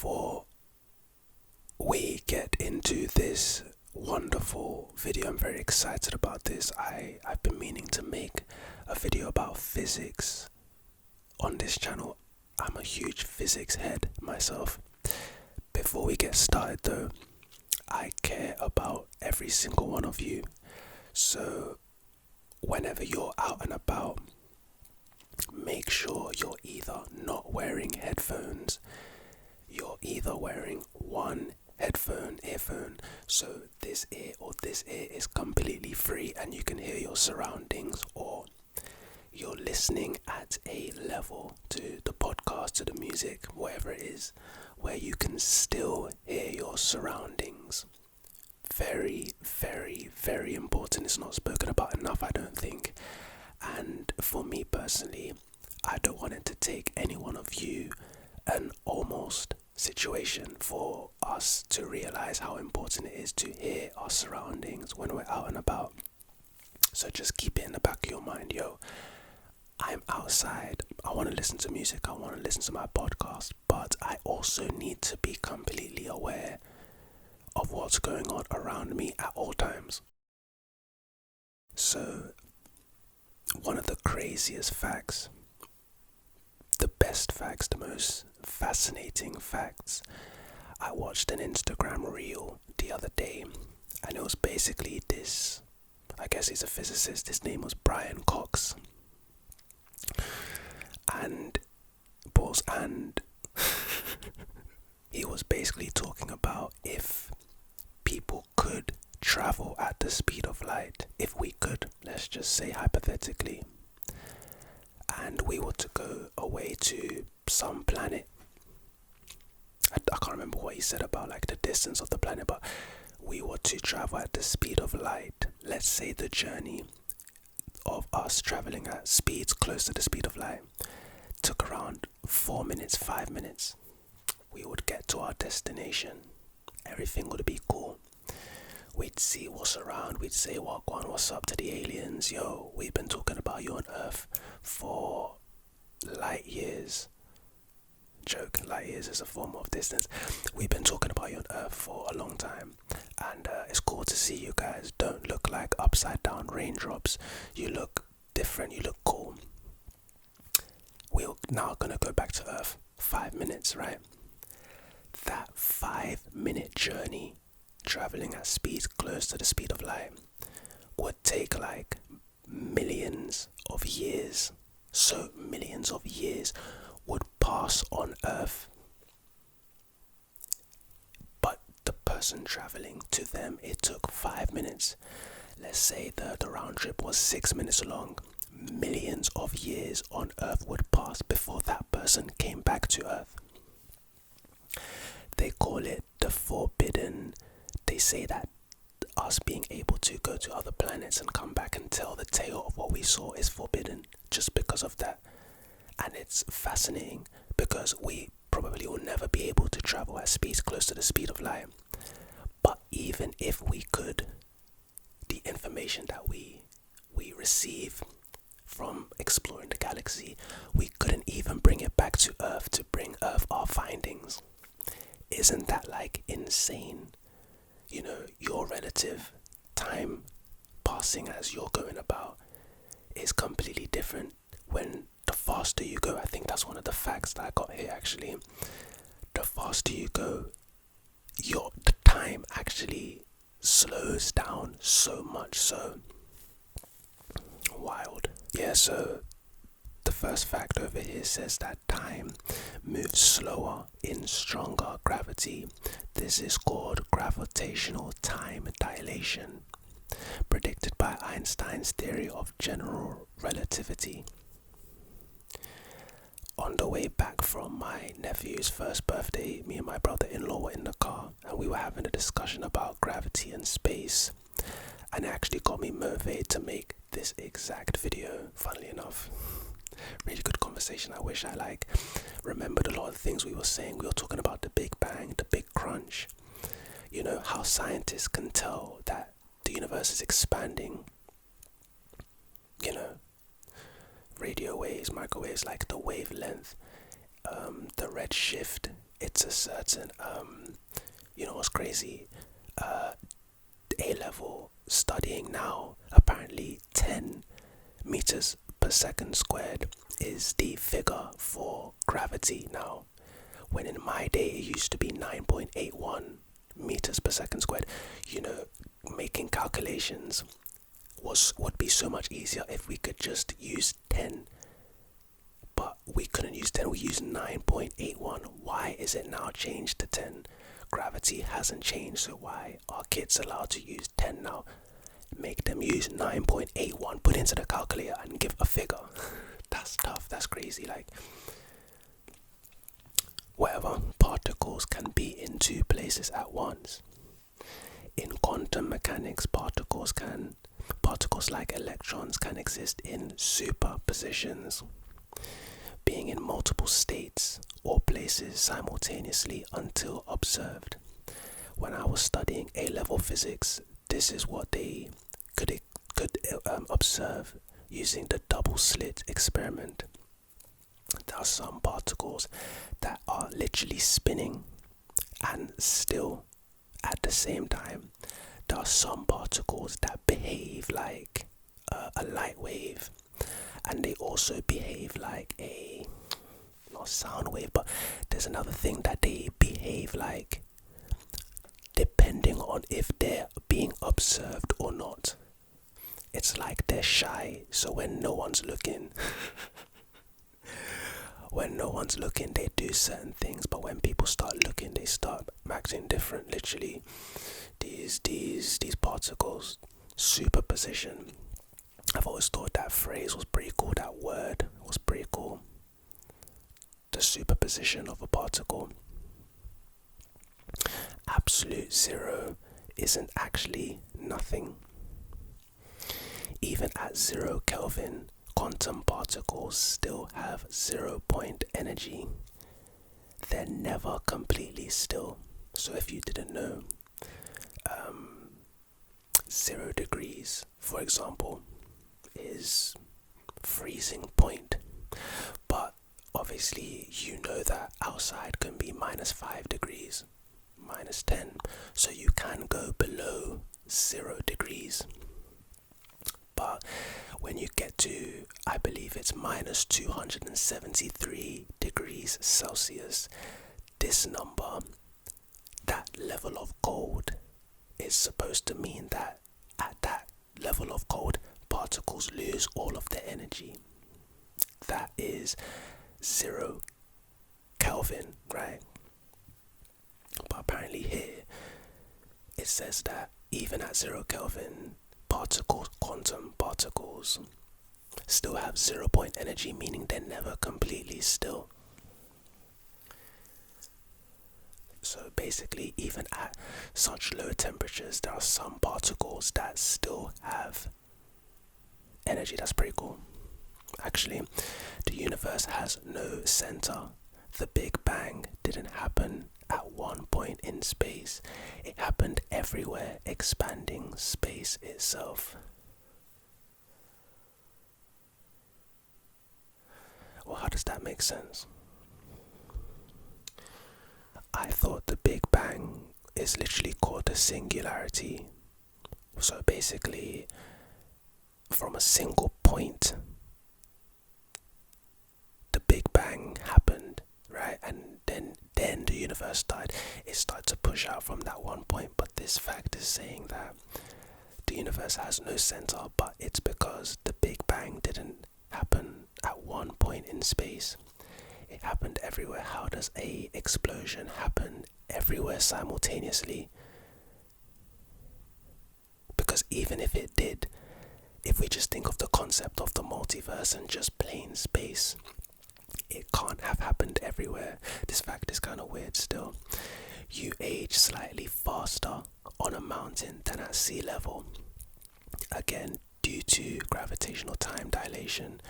before we get into this wonderful video, I'm very excited about this. I've been meaning to make a video about physics on this channel. I'm a huge physics head myself. Before we get started though, I care about every single one of you. So whenever you're out and about, make sure you're either not wearing headphones, you're either wearing one earphone, so this ear or this ear is completely free and you can hear your surroundings, or you're listening at a level to the podcast, to the music, whatever it is, where you can still hear your surroundings. Very, very, very important. It's not spoken about enough, I don't think. And for me personally, I don't want it to take any one of you an almost situation for us to realize how important it is to hear our surroundings when we're out and about. So just keep it in the back of your mind, yo. I'm outside, I want to listen to music, I want to listen to my podcast, but I also need to be completely aware of what's going on around me at all times. So, one of the craziest facts, the best facts, the most fascinating facts, I watched an Instagram reel the other day, and it was basically this, I guess he's a physicist, his name was Brian Cox, and he was basically talking about if people could travel at the speed of light, if we could, let's just say hypothetically, and we were to go away to some planet. I can't remember what he said about like the distance of the planet, but we were to travel at the speed of light. Let's say the journey of us traveling at speeds close to the speed of light took around 4 minutes, 5 minutes. We would get to our destination. Everything would be cool. We'd see what's around. We'd say, what's up to the aliens? Yo, we've been talking about you on Earth for light years. Joke, light years is a form of distance. We've been talking about you on Earth for a long time. And it's cool to see you guys. Don't look like upside down raindrops. You look different. You look cool. We're now going to go back to Earth. 5 minutes, right? That 5-minute journey, traveling at speeds close to the speed of light, would take like millions of years. So millions of years would pass on Earth. But the person traveling, to them, it took 5 minutes. Let's say the round trip was 6 minutes long. Millions of years on Earth would pass before that person came back to Earth. They call it the forbidden. They say that us being able to go to other planets and come back and tell the tale of what we saw is forbidden just because of that. And it's fascinating because we probably will never be able to travel at speeds close to the speed of light. But even if we could, the information that we receive from exploring the galaxy, we couldn't even bring it back to Earth to bring Earth our findings. Isn't that like insane? You know, your relative time passing as you're going about is completely different when the faster you go. I think that's one of the facts that I got here actually. The faster you go, the time actually slows down so much so. Wild. Yeah, so the first fact over here says that time moves slower in stronger gravity. This is called gravitational time dilation, predicted by Einstein's theory of general relativity. On the way back from my nephew's first birthday, me and my brother-in-law were in the car and we were having a discussion about gravity and space, and it actually got me motivated to make this exact video, funnily enough. Really good conversation. I wish I remembered a lot of the things we were saying. We were talking about the Big Bang, the Big Crunch. You know, how scientists can tell that the universe is expanding. You know, radio waves, microwaves, like the wavelength, the redshift it's a certain you know what's crazy? A-level studying now, apparently 10 meters per second squared is the figure for gravity now, when in my day it used to be 9.81 meters per second squared. You know, making calculations would be so much easier if we could just use 10, but we couldn't use 10, we used 9.81. Why is it now changed to 10? Gravity hasn't changed, so why are kids allowed to use 10 now? Make them use 9.81, put into the calculator and give a figure. That's tough, that's crazy. Like, whatever, particles can be in two places at once. In quantum mechanics, particles like electrons can exist in superpositions, being in multiple states or places simultaneously until observed. When I was studying A-level physics, this is what they could observe using the double slit experiment. There are some particles that are literally spinning and still at the same time. There are some particles that behave like a light wave, and they also behave like a, not sound wave, but there's another thing that they behave like, depending on if they're being observed or not. It's like they're shy, so when no one's looking they do certain things, but when people start looking, they start acting different. Literally, these particles, superposition. I've always thought that phrase was pretty cool, that word was pretty cool. The superposition of a particle. Absolute zero isn't actually nothing. Even at 0 Kelvin, quantum particles still have 0 point energy. They're never completely still. So if you didn't know, 0 degrees, for example, is freezing point. But obviously you know that outside can be -5 degrees, -10. So you can go below 0 degrees. But when you get to, I believe it's -273 degrees Celsius, this number, that level of cold, is supposed to mean that at that level of cold, particles lose all of their energy. That is 0 Kelvin, right? But apparently here, it says that even at 0 Kelvin, quantum particles, still have 0 point energy, meaning they're never completely still. So basically, even at such low temperatures, there are some particles that still have energy. That's pretty cool. Actually, the universe has no center. The Big Bang didn't happen at one point in space. It happened everywhere, expanding space itself. Well, how does that make sense? I thought the Big Bang is literally called a singularity. So basically, from a single point, the Big Bang happened, right? And then the universe started. It started to push out from that one point. But this fact is saying that the universe has no center, but it's because the Big Bang didn't happen at one point in space. It happened everywhere. How does a explosion happen everywhere simultaneously? Because even if it did, if we just think of the concept of the multiverse and just plain space, it can't have happened everywhere. This fact is kind of weird still. You age slightly faster on a mountain than at sea level. Again, due to gravitational time dilation,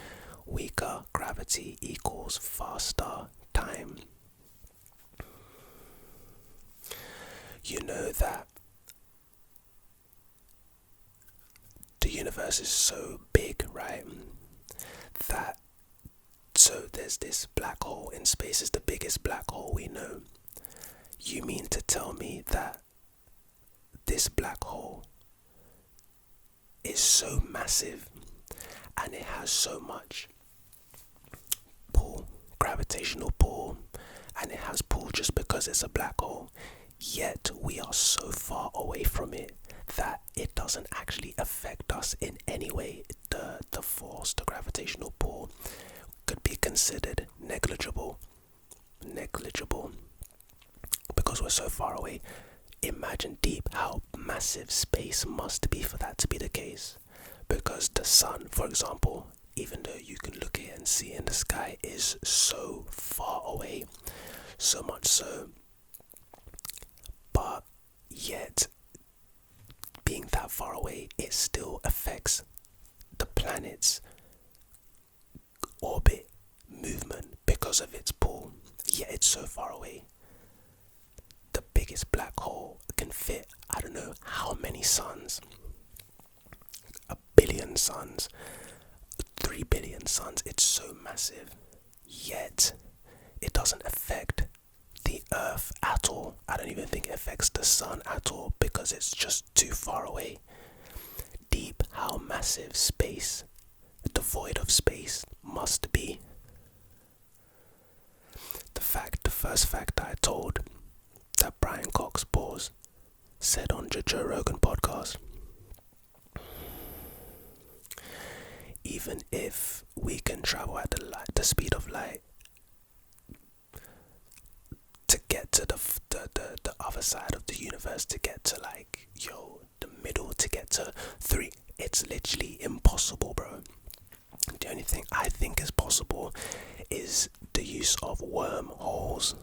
weaker gravity equals faster time. You know that the universe is so big, right? So there's this black hole in space. It's the biggest black hole we know. You mean to tell me that this black hole is so massive and it has so much pull, gravitational pull, and it has pull just because it's a black hole, yet we are so far away from it that it doesn't actually affect us in any way? The force, the gravitational pull, could be considered negligible because we're so far away. Imagine deep how massive space must be for that to be the case. Because the sun, for example, even though you can look at it and see in the sky, is so far away, so much so, but yet being that far away, it still affects the planet's orbit movement because of its pull, yet it's so far away. The biggest black hole can fit, I don't know how many suns, 1 billion suns, 3 billion suns. It's so massive, yet it doesn't affect the Earth at all. I don't even think it affects the sun at all because it's just too far away. Deep how massive space, the void of space, must be. The first fact I told that Brian Cox said on the Joe Rogan podcast: even if we can travel at the speed of light to get to the other side of the universe, to get to the middle, to get to 3, it's literally impossible, bro. The only thing I think is possible is the use of wormholes,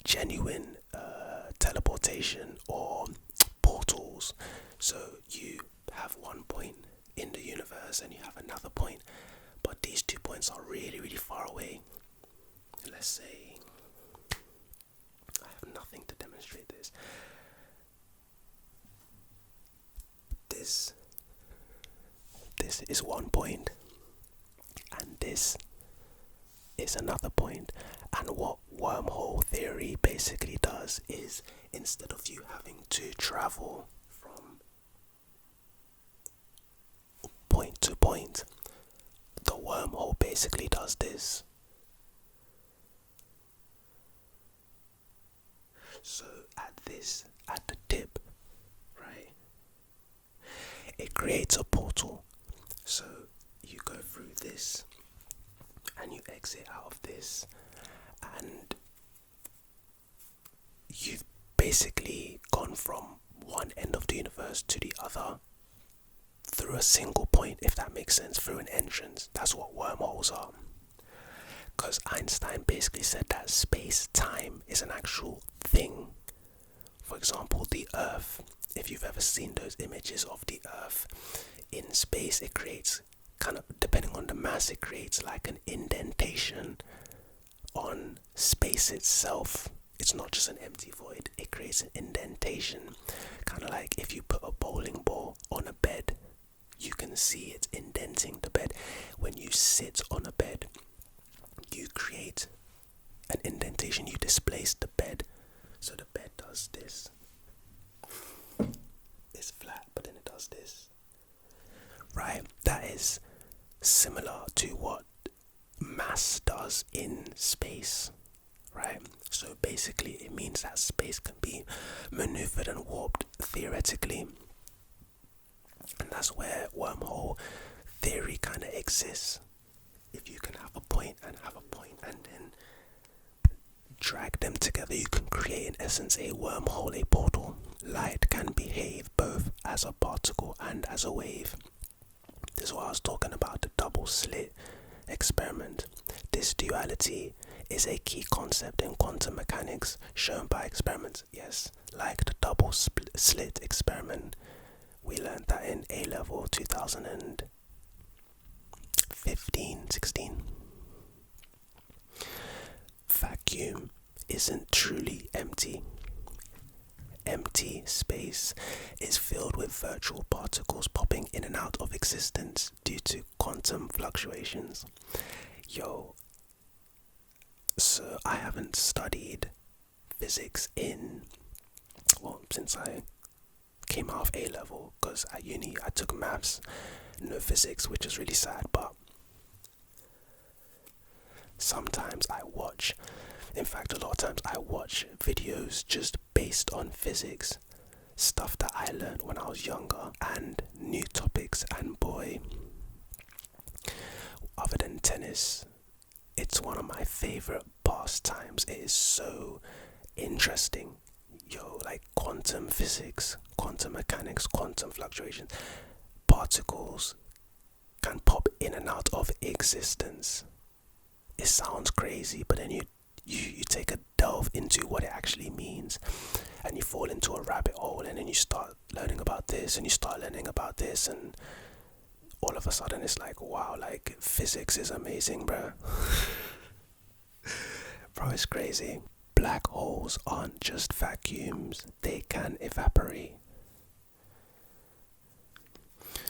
genuine teleportation, or portals. So you have one point in the universe and you have another point, but these 2 points are really, really far away. Let's say, I have nothing to demonstrate this. This is one point, and this is another point. And what wormhole theory basically does is, instead of you having to travel from point to point, the wormhole basically does this. So at the tip, right, it creates a portal. So you go through this and you exit out of this, and you've basically gone from one end of the universe to the other through a single point, if that makes sense, through an entrance. That's what wormholes are. Because Einstein basically said that space-time is an actual thing. For example, the Earth, if you've ever seen those images of the Earth in space, it creates, kind of, depending on the mass, it creates like an indentation on space itself. It's not just an empty void, it creates an indentation. Kind of like if you put a bowling ball on a bed, you can see it indenting the bed. When you sit on a bed, you create an indentation, you displace the bed. So the bed does this. It's flat, but then it does this. Right? That is similar to what mass does in space. Right? So basically it means that space can be maneuvered and warped theoretically. And that's where wormhole theory kind of exists. If you can have a point and then drag them together, you can create in essence a wormhole, a portal. Light can behave both as a particle and as a wave. This is what I was talking about, the double slit experiment. This duality is a key concept in quantum mechanics shown by experiments. Yes, like the double slit experiment. We learned that in A-level 2015-16. Vacuum isn't truly empty. Empty space is filled with virtual particles popping in and out of existence due to quantum fluctuations. So I haven't studied physics in since I came out of A level, because at uni I took maths, no physics, which is really sad. But sometimes in fact a lot of times I watch videos just based on physics, stuff that I learned when I was younger, and new topics, and boy, other than tennis, it's one of my favorite pastimes. It is so interesting. Like quantum physics, quantum mechanics, quantum fluctuations, particles can pop in and out of existence. It sounds crazy, but then you take a delve into what it actually means, and you fall into a rabbit hole, and then you start learning about this, and you start learning about this, and all of a sudden it's like, wow, like physics is amazing, bro. Bro, it's crazy. Black holes aren't just vacuums, they can evaporate.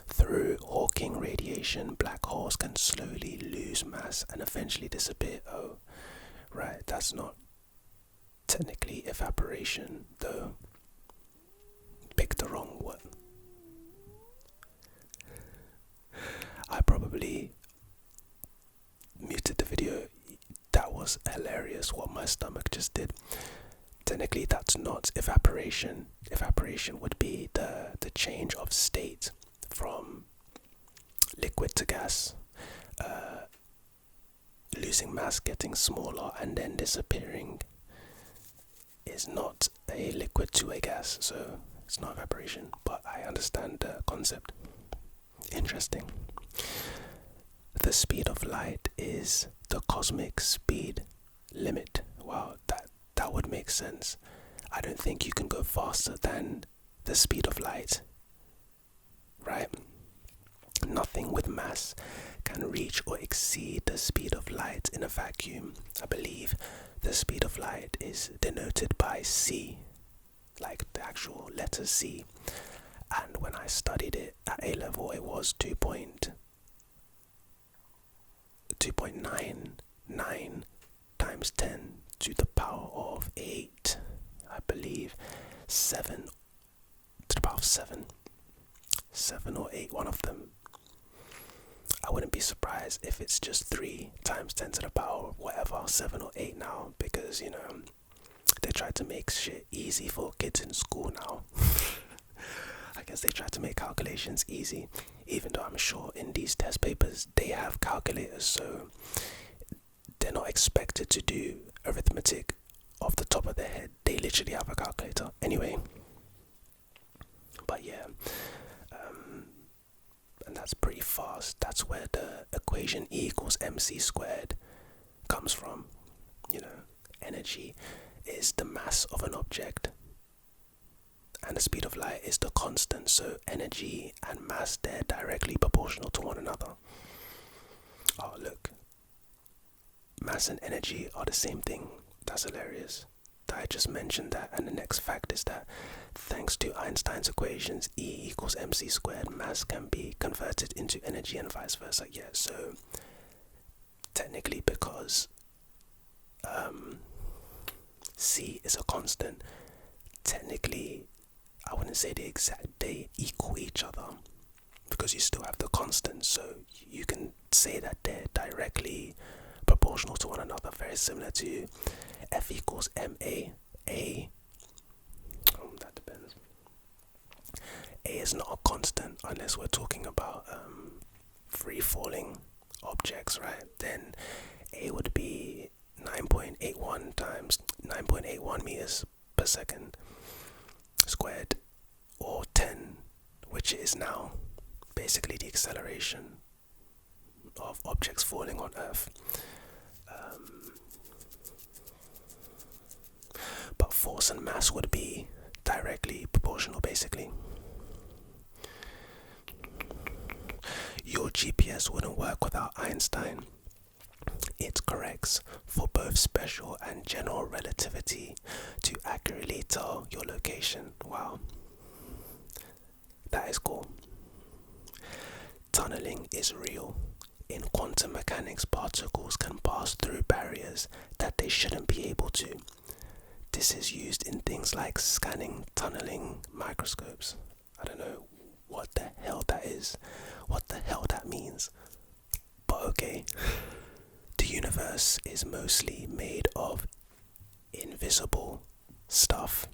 Through Hawking radiation, black holes can slowly lose mass and eventually disappear. Oh, right, that's not technically evaporation, though. Picked the wrong one. I probably muted the video. That was hilarious what my stomach just did. Technically, that's not evaporation. Evaporation would be the change of state from liquid to gas, losing mass, getting smaller, and then disappearing. Is not a liquid to a gas, so it's not evaporation, but I understand the concept. Interesting. The speed of light is the cosmic speed limit. Wow, that would make sense. I don't think you can go faster than the speed of light, right? Nothing with mass can reach or exceed the speed of light in a vacuum. I believe the speed of light is denoted by C, like the actual letter C. And when I studied it at A level, it was 2.99 times 10 to the power of 8. I believe 7 to the power of 7. 7 or 8, one of them. I wouldn't be surprised if it's just 3 times 10 to the power, whatever, 7 or 8 now, because, they try to make shit easy for kids in school now. I guess they try to make calculations easy, even though I'm sure in these test papers they have calculators, so they're not expected to do arithmetic off the top of their head. They literally have a calculator. Anyway, but yeah, and that's pretty fast. That's where the equation E equals mc squared comes from. Energy is the mass of an object, and the speed of light is the constant, so energy and mass, they're directly proportional to one another. Oh, look. Mass and energy are the same thing. That's hilarious. I just mentioned that, and the next fact is that thanks to Einstein's equations, E equals mc squared, mass can be converted into energy and vice versa. Yeah, so technically, because C is a constant, technically I wouldn't say they equal each other, because you still have the constant, so you can say that they're directly proportional to one another, very similar to F equals ma. That depends. A is not a constant unless we're talking about free falling objects, right? Then A would be 9.81 times 9.81 meters per second squared, or 10, which is now basically the acceleration of objects falling on Earth. But force and mass would be directly proportional, basically. Your GPS wouldn't work without Einstein. It corrects for both special and general relativity to accurately tell your location. Wow. That is cool. Tunneling is real. In quantum mechanics, particles can pass through barriers that they shouldn't be able to. this is used in things like scanning, tunneling microscopes. I don't know what the hell that is, what the hell that means, but okay. The universe is mostly made of invisible stuff.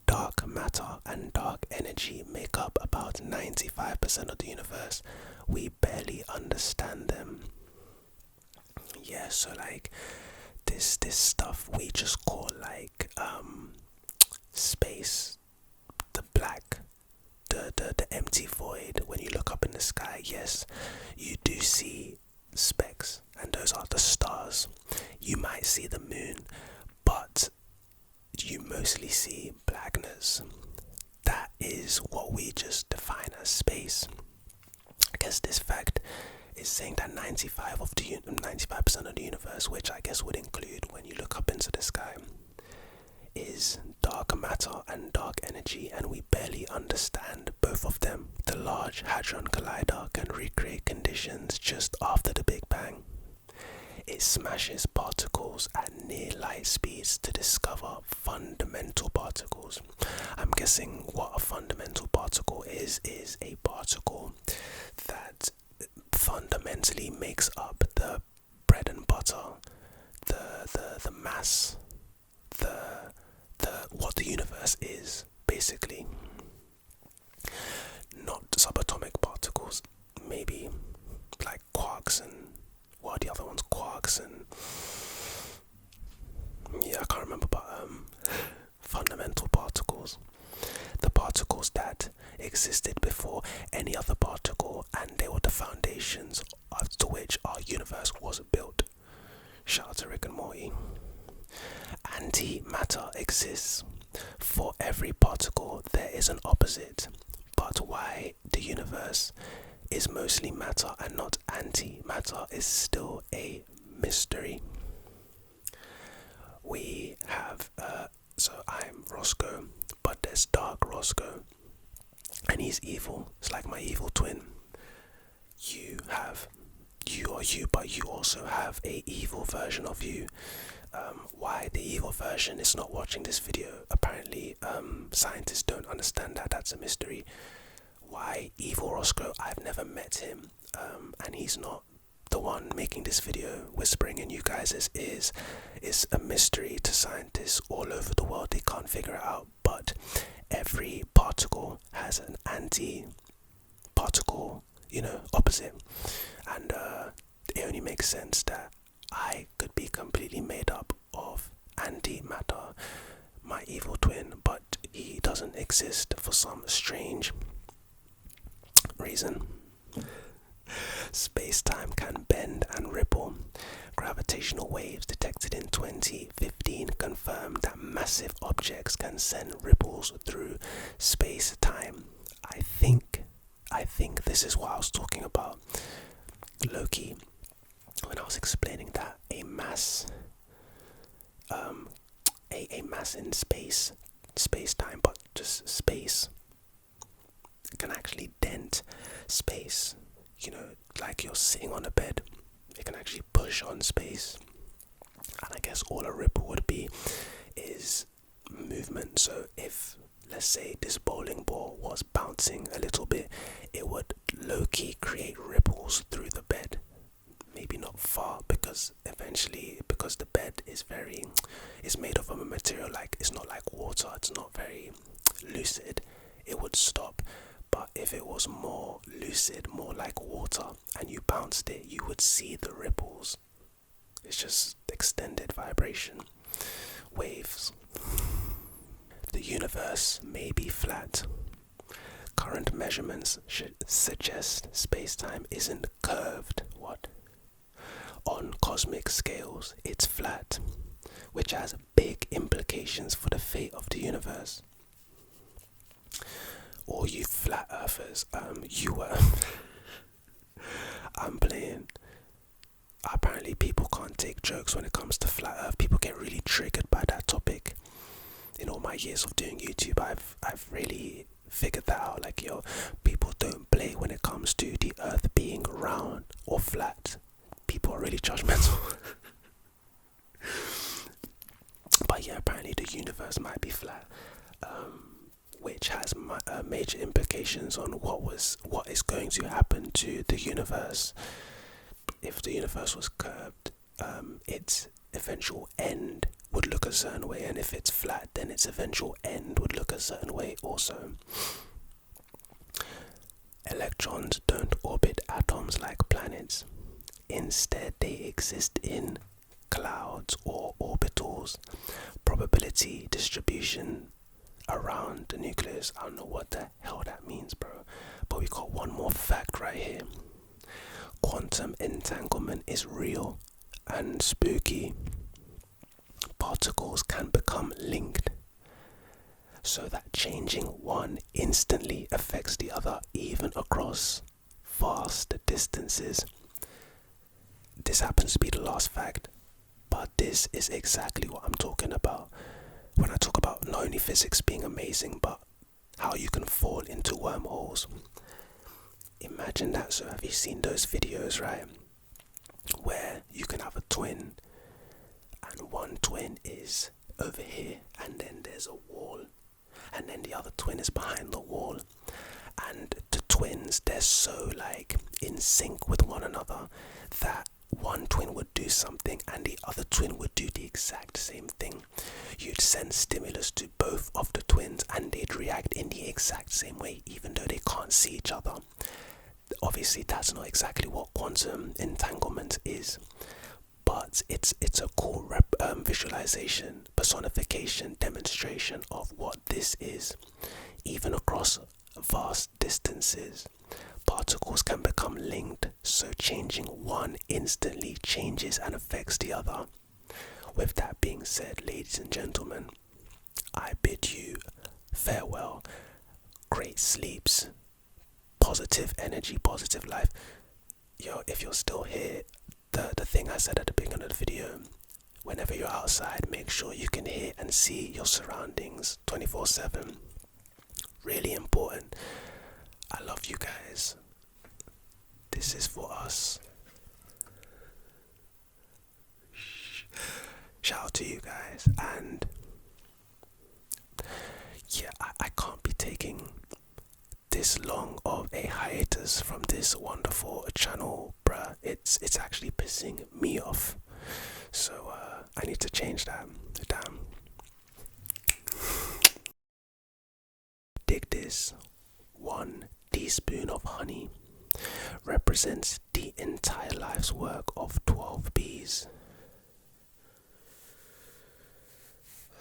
Dark matter and dark energy make up about 95% of the universe. We barely understand them. Yeah, so like this stuff we just call like space, the black, the empty void. When you look up in the sky, yes, you do see specks, and those are the stars. You might see the moon, but you mostly see blackness. That is what we just define as space. I guess this fact is saying that 95% of the universe, which I guess would include when you look up into the sky, is dark matter and dark energy, and we barely understand both of them. The Large Hadron Collider can recreate conditions just after the Big Bang. It smashes particles at near light speeds to discover fundamental particles. I'm guessing what a fundamental particle is a particle that fundamentally makes up the bread and butter, the mass, the what the universe is, basically. Not subatomic particles, maybe like quarks and what are the other ones? Quarks and yeah, I can't remember, but fundamental particles. The particles that existed before any other particle, and they were the foundations after which our universe was built. Shout out to Rick and Morty. Antimatter exists. For every particle there is an opposite, but why the universe is mostly matter and not antimatter is still a mystery. We have, so I'm Roscoe, but there's Dark Roscoe, and he's evil. It's like my evil twin. You are you, but you also have a evil version of you. Why the evil version is not watching this video, apparently scientists don't understand that. That's a mystery. Why evil Roscoe? I've never met him, and he's not the one making this video whispering in you guys' ears. Is a mystery to scientists all over the world. They can't figure it out, but every particle has an anti-particle, opposite, and it only makes sense that I could be completely made up of antimatter, my evil twin, but he doesn't exist for some strange reason. Space-time can bend and ripple. Gravitational waves detected in 2015 confirmed that massive objects can send ripples through space-time. I think this is what I was talking about, Loki, when I was explaining that a mass in space-time, but just space, can actually dent space. Like you're sitting on a bed, it can actually push on space, and I guess all a ripple would be is movement. So if, let's say, this bowling ball was bouncing a little bit, it would low-key create ripples through the bed. Maybe not far, because the bed is made of a material, like it's not like water, it's not very lucid, it would stop. But if it was more lucid, more like water, and you bounced it, you would see the ripples. It's just extended vibration waves. The universe may be flat. Current measurements should suggest space-time isn't curved. What? On cosmic scales, it's flat, which has big implications for the fate of the universe. All you flat earthers, I'm playing. Apparently people can't take jokes when it comes to flat earth. People get really triggered by that topic. In all my years of doing YouTube, I've really figured that out. Like, people don't play when it comes to the earth being round or flat. People are really judgmental. But yeah, apparently the universe might be flat, which has major implications on what is going to happen to the universe. If the universe was curved, its eventual end would look a certain way, and if it's flat, then its eventual end would look a certain way also. Electrons don't orbit atoms like planets. Instead, they exist in clouds or orbitals. Probability distribution around the nucleus. I don't know what the hell that means, bro. But we got one more fact right here. Quantum entanglement is real and spooky. Particles can become linked so that changing one instantly affects the other, even across vast distances. This happens to be the last fact, but this is exactly what I'm talking about when I talk about not only physics being amazing, but how you can fall into wormholes. Imagine that. So have you seen those videos, right, where you can have a twin and one twin is over here and then there's a wall and then the other twin is behind the wall, and the twins, they're so like in sync with one another that one twin would do something and the other twin would do the exact same thing. You'd send stimulus to both of the twins and they'd react in the exact same way, even though they can't see each other. Obviously that's not exactly what quantum entanglement is, but it's a cool visualization, personification, demonstration of what this is. Even across vast distances, particles can become linked, so changing one instantly changes and affects the other. With that being said, ladies and gentlemen, I bid you farewell, great sleeps, positive energy, positive life. Yo, if you're still here, the thing I said at the beginning of the video, whenever you're outside, make sure you can hear and see your surroundings 24/7. Really important. I love you guys. This is for us. Shout out to you guys. And yeah, I can't be taking this long of a hiatus from this wonderful channel, bruh. It's actually pissing me off. So I need to change that. Damn. Dig this. 1 teaspoon of honey represents the entire life's work of 12 bees.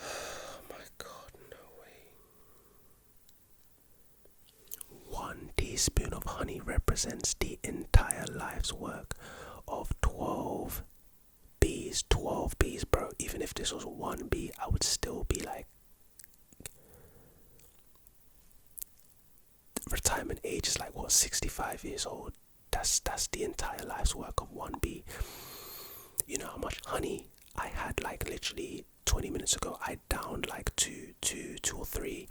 Oh my god, no way. 1 teaspoon of honey represents the entire life's work of 12 bees. 12 bees, bro. Even if this was 1 bee, I would still be like, retirement age is like what, 65 years old. That's the entire life's work of 1 bee. You know how much honey I had like literally 20 minutes ago? I downed like two or three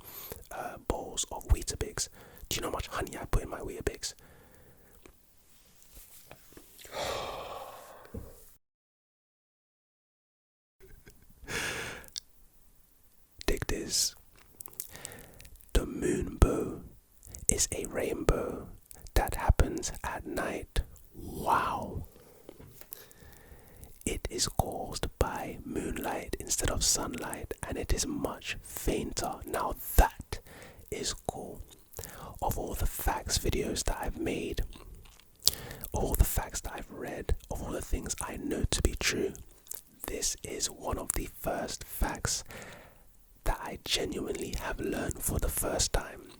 bowls of Weetabix. Do you know how much honey I put in my Weetabix? Dig this. The moonbow is a rainbow that happens at night. Wow. It is caused by moonlight instead of sunlight, and it is much fainter. Now that is cool. Of all the facts videos that I've made, all the facts that I've read, of all the things I know to be true, this is one of the first facts that I genuinely have learned for the first time.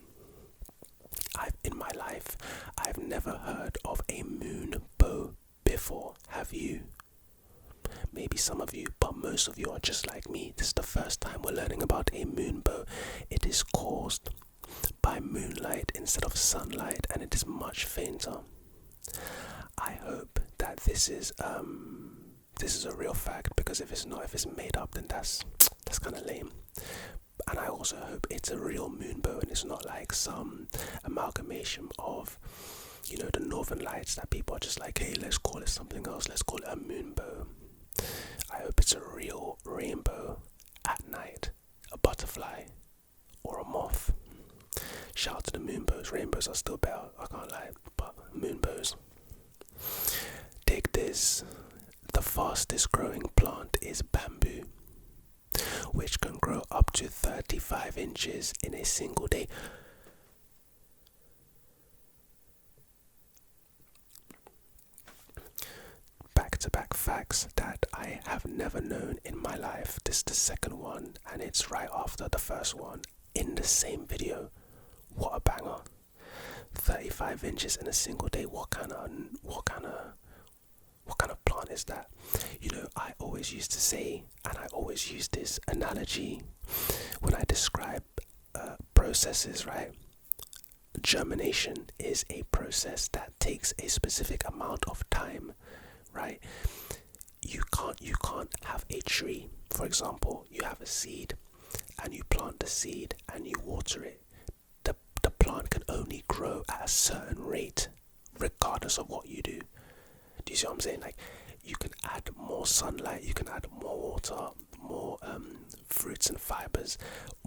In my life, I've never heard of a moon bow before. Have you? Maybe some of you, but most of you are just like me. This is the first time we're learning about a moon bow. It is caused by moonlight instead of sunlight, and it is much fainter. I hope that this is a real fact, because if it's not, if it's made up, then that's kind of lame. And I also hope it's a real moonbow and it's not like some amalgamation of, you know, the northern lights that people are just like, hey, let's call it something else, let's call it a moonbow. I hope it's a real rainbow at night. rainbows. Rainbows are still better, I can't lie, but moonbows. Dig this. The fastest growing plant is bamboo, which can grow up to 35 inches in a single day. Back-to-back facts that I have never known in my life. This is the second one, and it's right after the first one in the same video. What a banger. 35 inches in a single day. What kind of plant is that? You know, I always used to say, and I always use this analogy when I describe processes, right? Germination is a process that takes a specific amount of time, right? You can't have a tree. For example, you have a seed and you plant the seed and you water it. The plant can only grow at a certain rate regardless of what you do. Do you see what I'm saying? Like, you can add more sunlight, you can add more water, more fruits and fibers,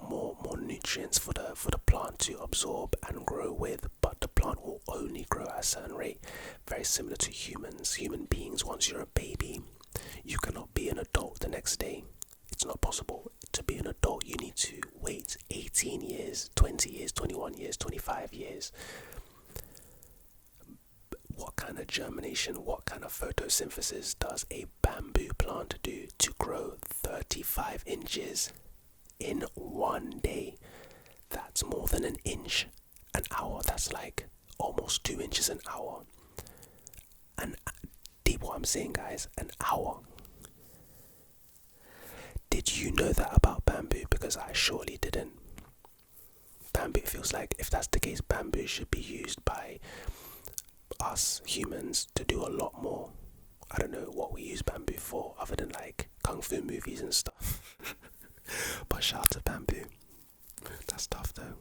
more nutrients for the plant to absorb and grow with, but the plant will only grow at a certain rate. Very similar to human beings. Once you're a baby, you cannot be an adult the next day. It's not possible. To be an adult, you need to wait 18 years, 20 years, 21 years, 25 years. What kind of germination, what kind of photosynthesis does a bamboo plant do to grow 35 inches in one day? That's more than an inch an hour. That's like almost 2 inches an hour. And deep what I'm saying, guys, an hour. Did you know that about bamboo? Because I surely didn't. Bamboo feels like, if that's the case, bamboo should be used by us humans to do a lot more. I don't know what we use bamboo for other than like kung fu movies and stuff. But shout out to bamboo. That's tough though.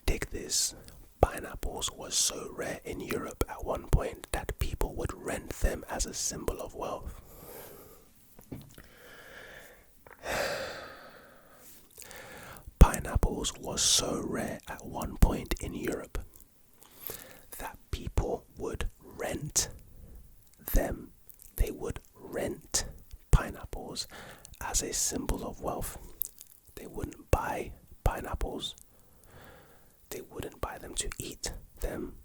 Dig this. Pineapples was so rare in Europe at one point that people would rent them as a symbol of wealth. Pineapples was so rare at one point in Europe that people would rent them. They would rent pineapples as a symbol of wealth. They wouldn't buy pineapples. They wouldn't buy them to eat them.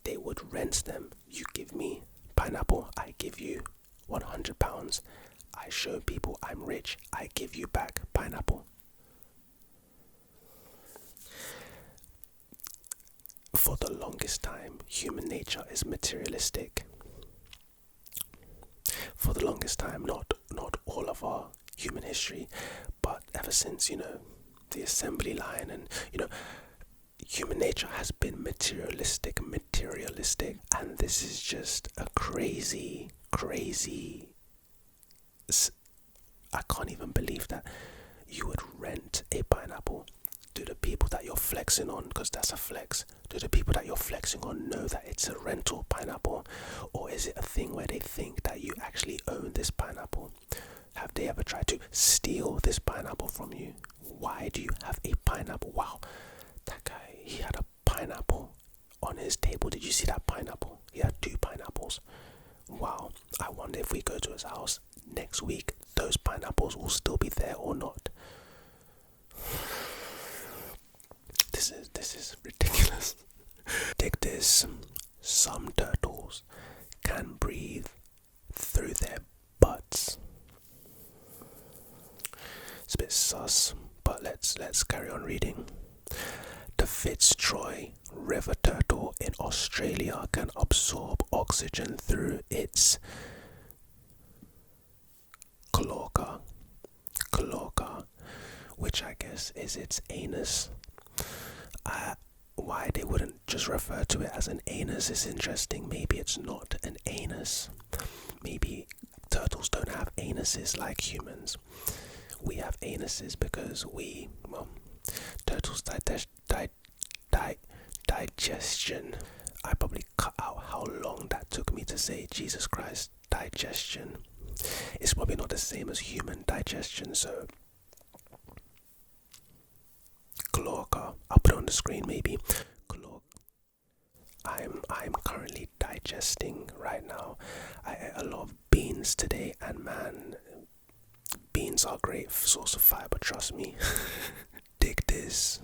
They would rent them. You give me pineapple, I give you £100. I show people I'm rich, I give you back pineapple. For the longest time, human nature is materialistic. For the longest time, not all of our human history, but ever since, the assembly line and, human nature has been materialistic, and this is just a crazy, I can't even believe that you would rent a pineapple. Do the people that you're flexing on, because that's a flex, do the people that you're flexing on know that it's a rental pineapple? Or is it a thing where they think that you actually own this pineapple? Have they ever tried to steal this pineapple from you? Why do you have a pineapple? Wow, that guy, he had a pineapple on his table. Did you see that pineapple? He had 2 pineapples. Wow, I wonder if we go to his house next week, those pineapples will still be there or not. This is ridiculous. Dig this. Some turtles can breathe through their butts. It's a bit sus, but let's carry on reading. The Fitzroy river turtle in Australia can absorb oxygen through its cloaca, which I guess is its anus. Why they wouldn't just refer to it as an anus is interesting. Maybe it's not an anus. Maybe turtles don't have anuses like humans. We have anuses because turtles digestion. I probably cut out how long that took me to say. Jesus Christ, digestion. It's probably not the same as human digestion, so cloaca. I'll put it on the screen maybe. Cloaca. I'm currently digesting right now. I ate a lot of beans today, and man, beans are a great source of fiber, trust me. Dig this.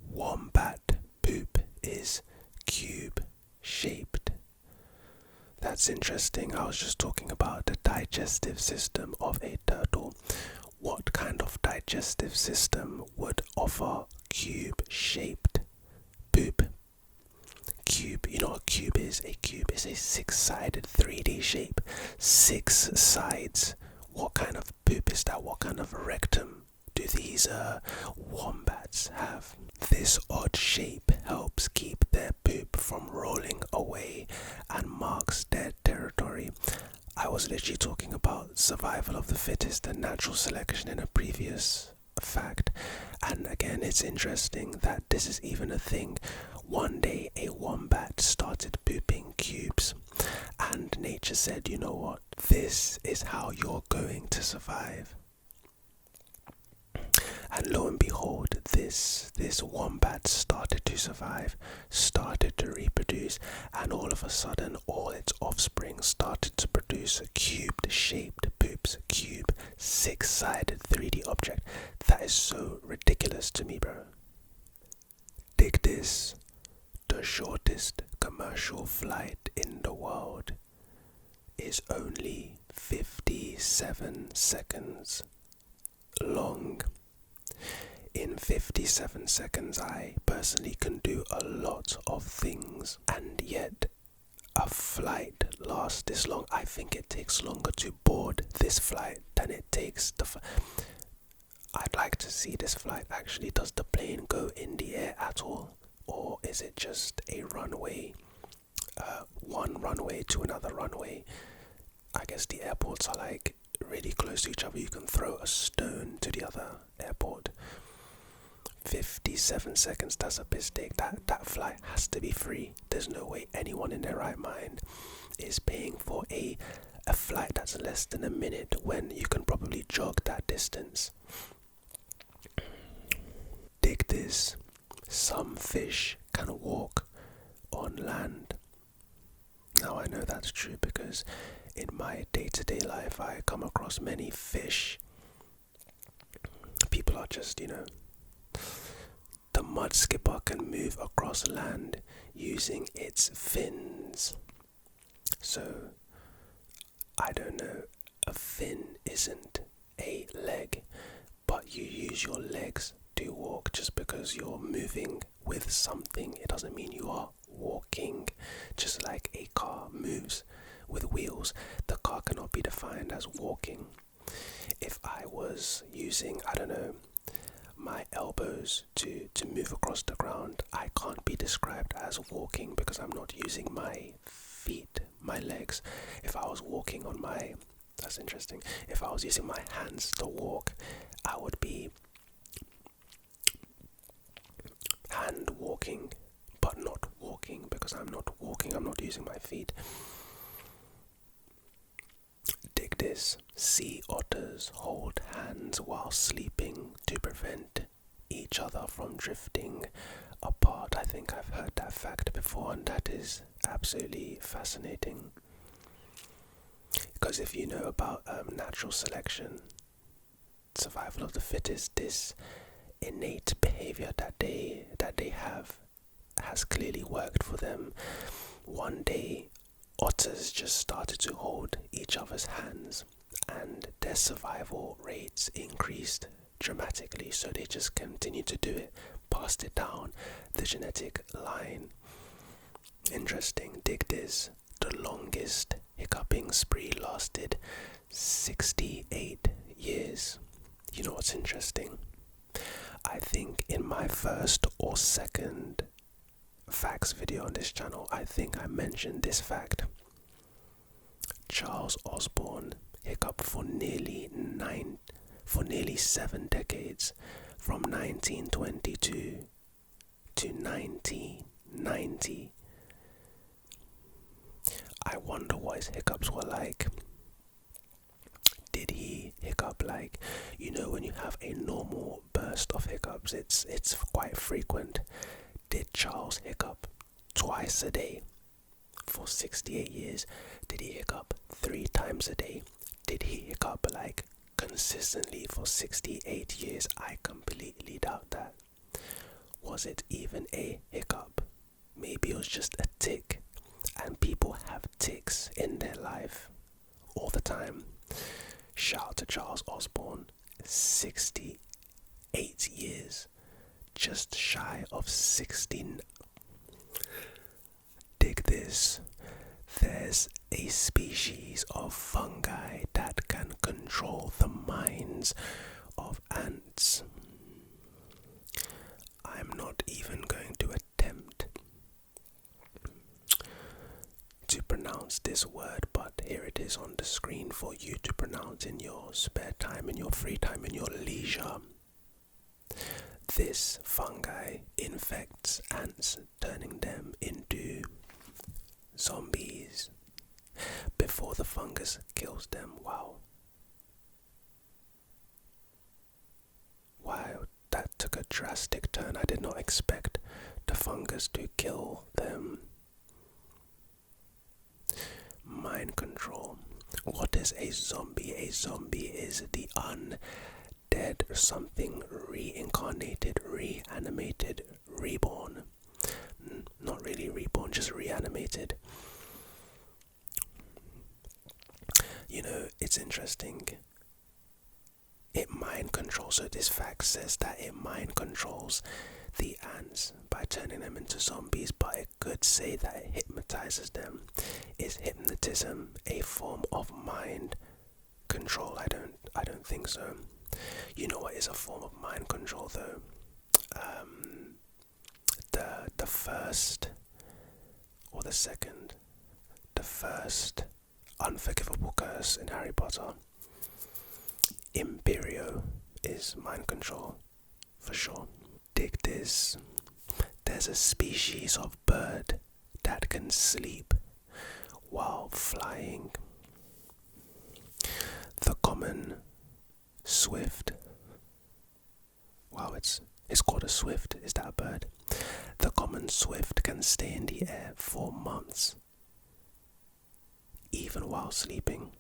Wombat poop is cube shaped. That's interesting. I was just talking about the digestive system of a turtle. What kind of digestive system would offer cube shaped poop? Cube, you know what a cube is? A cube is a 6-sided 3D shape. 6 sides. What kind of poop is that? What kind of rectum do these wombats have? This odd shape helps keep their poop from rolling away and marks their territory. I was literally talking about survival of the fittest and natural selection in a previous fact, and again it's interesting that this is even a thing. One day a wombat started pooping cubes, and nature said, you know what, this is how you're going to survive. And lo and behold, this wombat started to survive, started to reproduce, and all of a sudden all its offspring started to produce cubed shaped poops. Cube, 6-sided 3D object. That is so ridiculous to me, bro. Dig this. The shortest commercial flight in the world is only 57 seconds long. In 57 seconds, I personally can do a lot of things, and yet a flight lasts this long. I think it takes longer to board this flight than it takes I'd like to see this flight actually. Does the plane go in the air at all, or is it just a runway, one runway to another runway? I guess the airports are like really close to each other. You can throw a stone to the other airport. 57 seconds, that's a mistake. That flight has to be free. There's no way anyone in their right mind is paying for a flight that's less than a minute when you can probably jog that distance. Dig this. Some fish can walk on land. Now I know that's true because in my day-to-day life I come across many fish. People are just, the mud skipper can move across land using its fins. So, I don't know, a fin isn't a leg, but you use your legs to walk. Just because you're moving with something, it doesn't mean you are walking. Just like a car moves with wheels, the car cannot be defined as walking. If I was using, my elbows to move across the ground, I can't be described as walking because I'm not using my feet, my legs. If I was walking on that's interesting. If I was using my hands to walk, I would be hand walking, but not walking because I'm not walking, I'm not using my feet. Dig this. Sea otters hold hands while sleeping to prevent each other from drifting apart. I think I've heard that fact before, and that is absolutely fascinating. Because if you know about natural selection, survival of the fittest, this innate behavior that they have has clearly worked for them. One day, otters just started to hold each other's hands, and their survival rates increased dramatically. So they just continued to do it, passed it down the genetic line. Interesting. Dig this. The longest hiccuping spree lasted 68 years. You know what's interesting? I think in my first or second facts video on this channel, I think I mentioned this fact. Charles Osborne hiccuped for nearly 7 decades, from 1922 to 1990. I wonder what his hiccups were like. Did he hiccup like, when you have a normal burst of hiccups, it's quite frequent. Did Charles hiccup twice a day for 68 years? Did he hiccup 3 times a day? Did he hiccup like consistently for 68 years? I completely doubt that. Was it even a hiccup? Maybe it was just a tick, and people have ticks in their life all the time. Shout out to Charles Osborne, 68 years, just shy of 16. Dig this. There's a species of fungi that can control the minds of ants. I'm not even going to attempt to pronounce this word, but here it is on the screen for you to pronounce in your spare time, in your free time, in your leisure. This fungi infects ants, turning them into zombies before the fungus kills them. Wow, that took a drastic turn. I did not expect the fungus to kill them. Mind control. What is a zombie? A zombie is the undead, something reincarnated, reanimated, reborn. Not really reborn, just reanimated. You know, it's interesting. It mind controls. So this fact says that it mind controls the ants by turning them into zombies, but it could say that it hypnotizes them. Is hypnotism a form of mind control? I don't think so. You know what is a form of mind control though? The first or the second, the first unforgivable curse in Harry Potter. Imperio is mind control, for sure. Dig this. There's a species of bird that can sleep while flying. The common swift. Wow, it's called a swift. Is that a bird? The common swift can stay in the air for months, even while sleeping.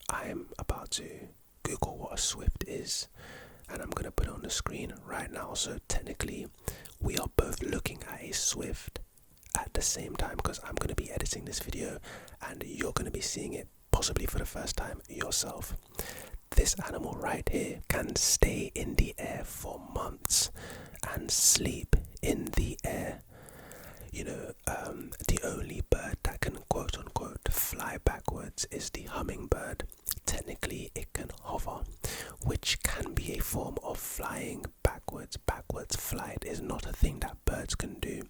I'm about to Google what a swift is, and I'm going to put it on the screen right now. So technically, we are both looking at a swift at the same time, because I'm going to be editing this video and you're going to be seeing it possibly for the first time yourself. This animal right here can stay in the air for months and sleep in the air. You know, the only bird that can quote unquote fly backwards is the hummingbird. Technically it can hover, which can be a form of flying backwards. Backwards flight is not a thing that birds can do.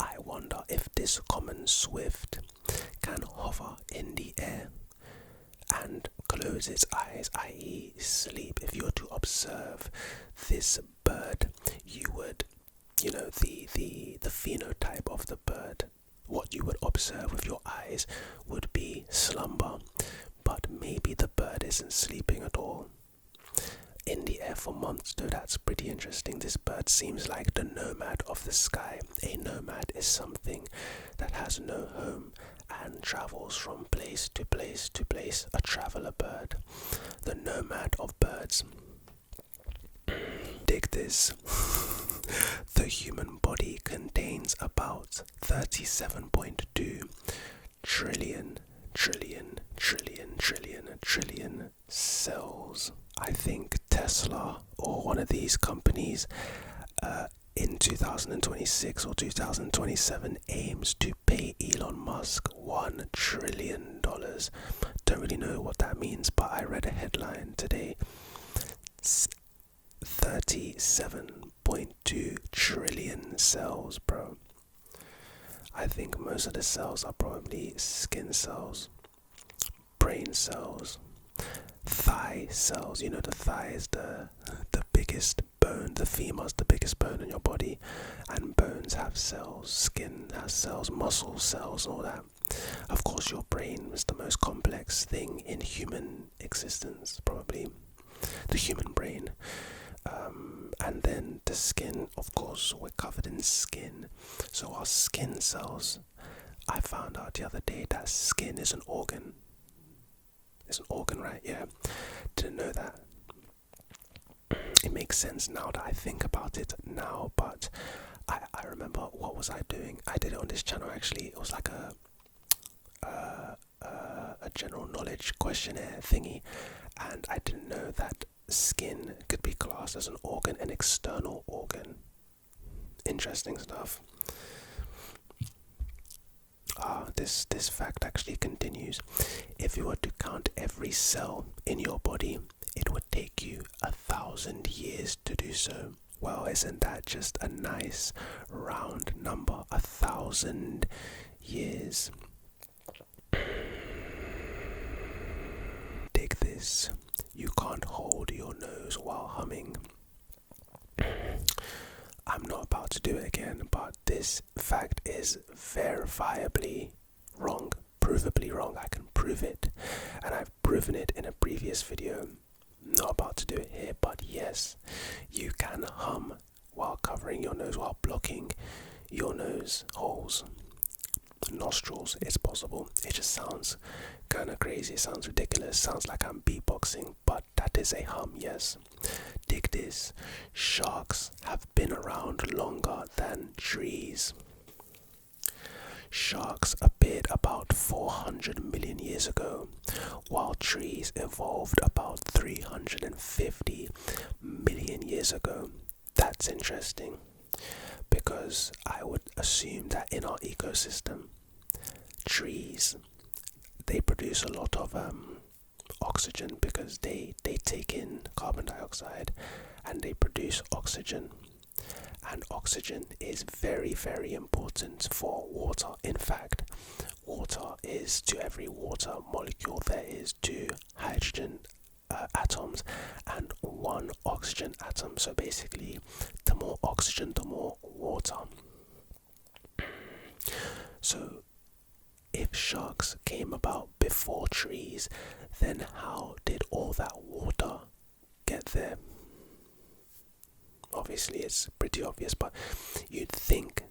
I wonder if this common swift can hover in the air and close its eyes, i.e. sleep. If you were to observe this bird, you would, you know, the phenotype of the bird, what you would observe with your eyes would be slumber, but maybe the bird isn't sleeping at all. In the air for months though, that's pretty interesting. This bird seems like the nomad of the sky. A nomad is something that has no home and travels from place to place to place. A traveler bird. The nomad of birds. Dig this. The human body contains about 37.2 trillion cells. I think Tesla or one of these companies in 2026 or 2027 aims to pay Elon Musk $1 trillion. Don't really know what that means, but I read a headline today. 37.2 trillion cells, bro. I think most of the cells are probably skin cells, brain cells, thigh cells. You know, the thigh is the biggest bone. The femur's the biggest bone in your body, and bones have cells, skin has cells, muscle cells, all that. Of course, your brain is the most complex thing in human existence, probably the human brain. And then the skin, of course, we're covered in skin. So our skin cells, I found out the other day that skin is an organ. It's an organ, right? Yeah. Didn't know that. It makes sense now that I think about it now, but I remember, what was I doing? I did it on this channel actually. It was like a general knowledge questionnaire thingy, and I didn't know that skin could be classed as an organ, an external organ. Interesting stuff. This fact actually continues. If you were to count every cell in your body, it would take you 1,000 years to do so. Well, isn't that just a nice round number? 1,000 years. Dig this. You can't hold your nose while humming. I'm not about to do it again, but this fact is verifiably wrong, provably wrong. I can prove it, and I've proven it in a previous video. Not about to do it here, but yes, you can hum while covering your nose, while blocking your nose holes, nostrils. It's possible. It just sounds kind of crazy. It sounds ridiculous. Sounds like I'm beatboxing, but that is a hum, yes. Dig this. Sharks have been around longer than trees. Sharks appeared about 400 million years ago, while trees evolved about 350 million years ago. That's interesting, because I would assume that in our ecosystem, trees, they produce a lot of oxygen, because they take in carbon dioxide and they produce oxygen. And oxygen is very, very important for water. In fact, water is, to every water molecule, there is 2 hydrogen atoms and 1 oxygen atom. So basically, the more oxygen, the more water. So if sharks came about before trees, then how did all that water get there? Obviously, it's pretty obvious, but you'd think,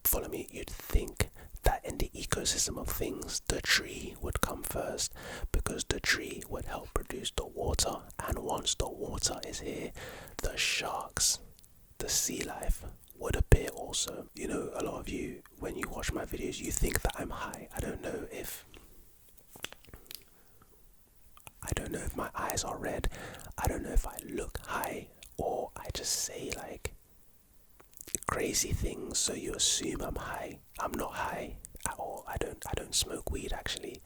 follow me, you'd think that in the ecosystem of things, the tree would come first, because the tree would help produce the water, and once the water is here, the sharks, the sea life, would appear also. You know, a lot of you, when you watch my videos, you think that I'm high. I don't know if my eyes are red. I don't know if I look high, or I just say like crazy things so you assume I'm high. I'm not high at all. I don't smoke weed actually.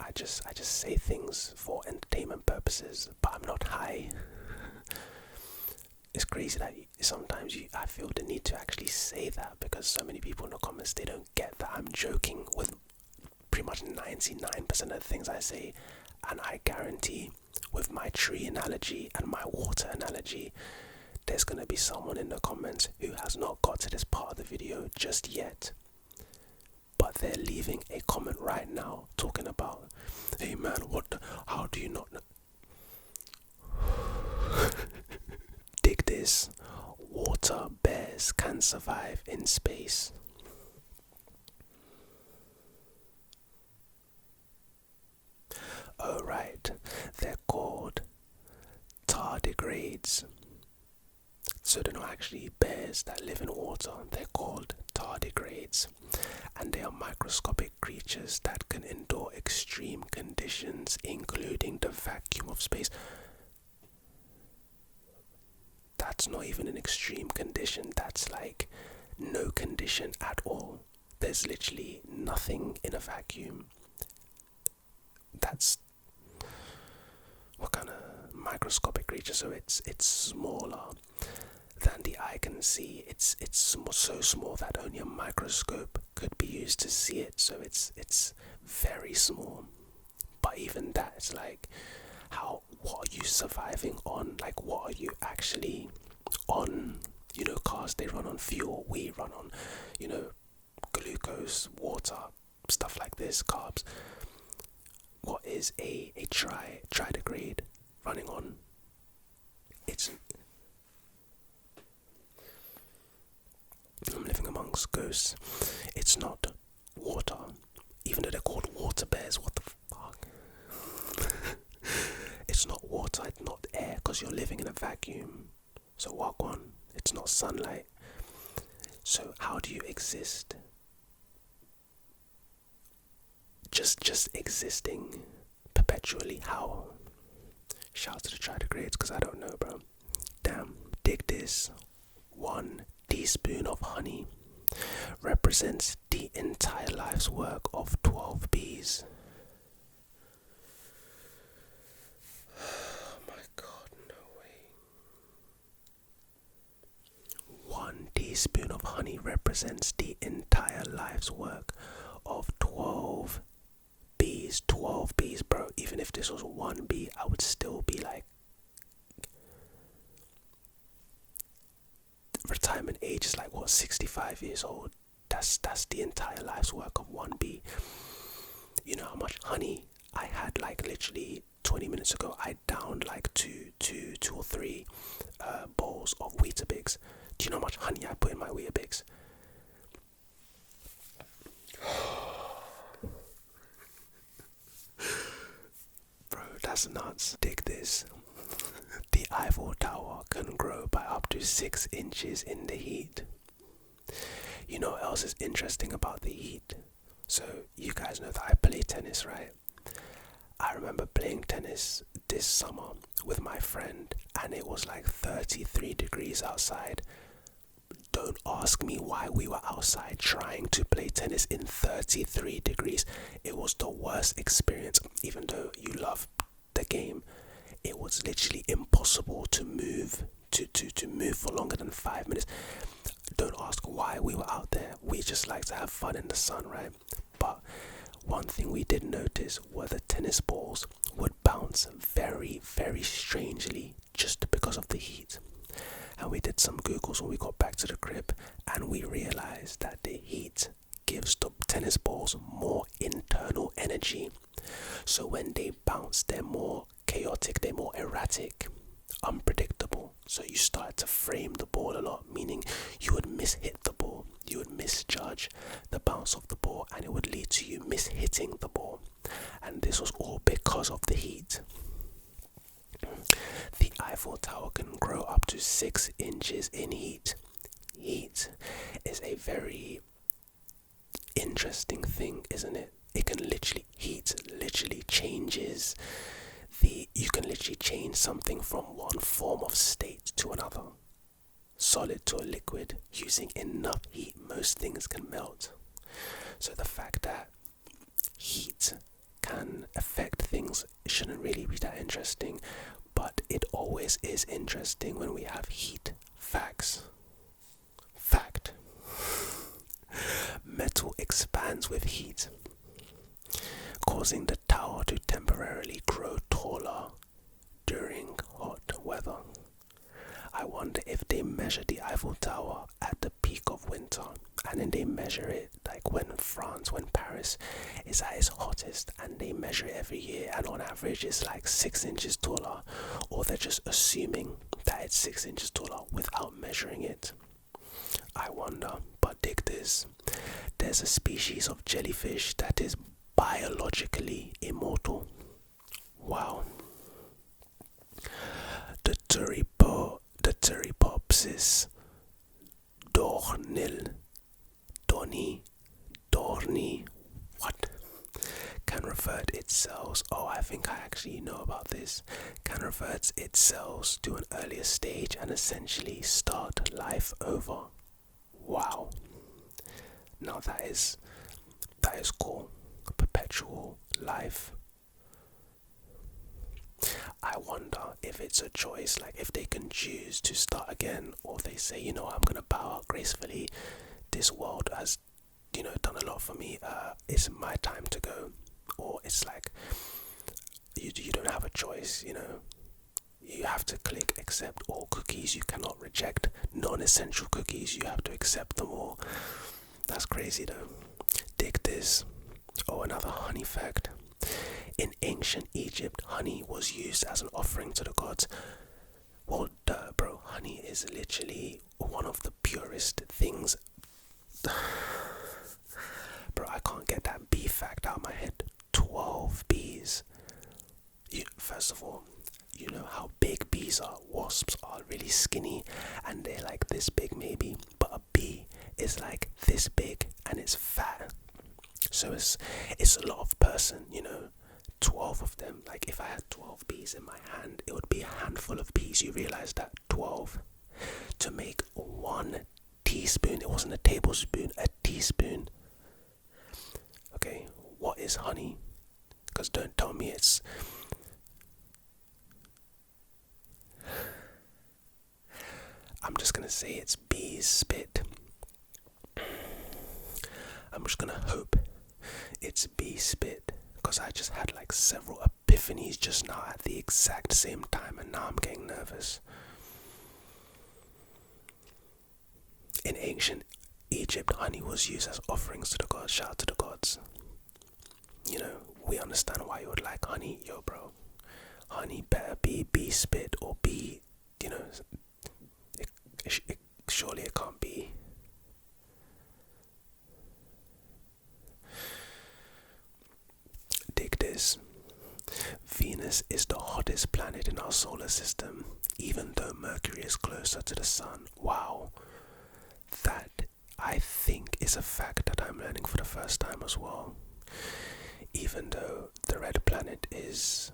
I just say things for entertainment purposes, but I'm not high. It's crazy that sometimes I feel the need to actually say that, because so many people in the comments, they don't get that I'm joking with pretty much 99% of the things I say. And I guarantee, with my tree analogy and my water analogy, there's going to be someone in the comments who has not got to this part of the video just yet, but they're leaving a comment right now talking about, hey man, how do you not know? Dig this. Water bears can survive in space. Oh right, they're called tardigrades. So they're not actually bears that live in water, they're called tardigrades. And they are microscopic creatures that can endure extreme conditions, including the vacuum of space. That's not even an extreme condition, that's like no condition at all. There's literally nothing in a vacuum. That's what kind of microscopic creature? So it's smaller than the eye can see. It's so small that only a microscope could be used to see it. So it's very small. But even that, it's like, what are you surviving on? Like, what are you actually on? You know, cars, they run on fuel. We run on, glucose, water, stuff like this, carbs. What is a tridigrade running on? gross. It's not water, even though they're called water bears. What the fuck? It's not water, it's not air, because you're living in a vacuum. So walk on. It's not sunlight. So how do you exist? Just existing perpetually. How? Shout out to the tritardigrades, because I don't know, bro. Damn. Dig this. 1 teaspoon of honey represents the entire life's work of 12 bees. Oh my god, no way. 1 teaspoon of honey represents the entire life's work of 12 bees. 12 bees, bro. Even if this was 1 bee, I would still be like, retirement age is like, what, 65 years old? That's the entire life's work of 1 bee. You know how much honey I had? Like literally 20 minutes ago, I downed like two or three bowls of Weetabix. Do you know how much honey I put in my Weetabix? Bro, that's nuts. Dig this. The Eiffel Tower can grow by up to 6 inches in the heat. You know what else is interesting about the heat? So you guys know that I play tennis, right? I remember playing tennis this summer with my friend, and it was like 33 degrees outside. Don't ask me why we were outside trying to play tennis in 33 degrees. It was the worst experience. Even though you love the game, it was literally impossible to move to move for longer than 5 minutes. Don't ask why we were out there. We just like to have fun in the sun, right? But one thing we did notice were the tennis balls would bounce very, very strangely just because of the heat. And we did some Googles when we got back to the crib, and we realized that the heat gives the tennis balls more internal energy. So when they bounce, they're more chaotic, they're more erratic, unpredictable. So you start to frame the ball a lot, meaning you would mishit the ball, you would misjudge the bounce of the ball, and it would lead to you mishitting the ball. And this was all because of the heat. The Eiffel Tower can grow up to 6 inches in heat. Heat is a very interesting thing, isn't it? It can heat literally changes you can literally change something from one form of state to another. Solid to a liquid. Using enough heat, most things can melt. So the fact that heat can affect things shouldn't really be that interesting, but it always is interesting when we have heat facts. Fact. Metal expands with heat, causing the tower to temporarily grow taller during hot weather. I wonder if they measure the Eiffel Tower at the peak of winter, and then they measure it like when Paris is at its hottest, and they measure it every year, and on average it's like 6 inches taller, or they're just assuming that it's 6 inches taller without measuring it. I wonder. But dig this. There's a species of jellyfish that is biologically immortal. Wow. The Turipopsis Dorni, what? Can revert its cells. Oh, I think I actually know about this. Can revert its cells to an earlier stage and essentially start life over. Wow. Now that is cool. Perpetual life. I wonder if it's a choice, like if they can choose to start again, or they say, you know, I'm gonna bow out gracefully. This world has, you know, done a lot for me. It's my time to go. Or it's like you don't have a choice, you know. You have to click accept all cookies. You cannot reject non-essential cookies. You have to accept them all. That's crazy though. Dig this. Oh, another honey fact. In ancient Egypt, honey was used as an offering to the gods. Well, duh, bro. Honey is literally one of the purest things Bro, I can't get that bee fact out of my head. 12 bees. First of all, you know how big bees are. Wasps are really skinny and they're like this big maybe, but a bee is like this big and it's fat. So it's a lot of person, 12 of them. Like if I had 12 bees in my hand, it would be a handful of bees. You realize that? 12. To make 1 teaspoon, it wasn't a tablespoon, a teaspoon. Okay, what is honey? Because don't tell me it's... I'm just gonna say it's bees spit. I'm just gonna hope it's bee spit, because I just had like several epiphanies just now at the exact same time, and now I'm getting nervous. In ancient Egypt, honey was used as offerings to the gods. Shout out to the gods. We understand why you would like honey. Yo, bro, honey better be bee spit or bee, surely it can't be. Dig this. Venus is the hottest planet in our solar system, even though Mercury is closer to the sun. Wow. That, I think, is a fact that I'm learning for the first time as well. Even though the red planet is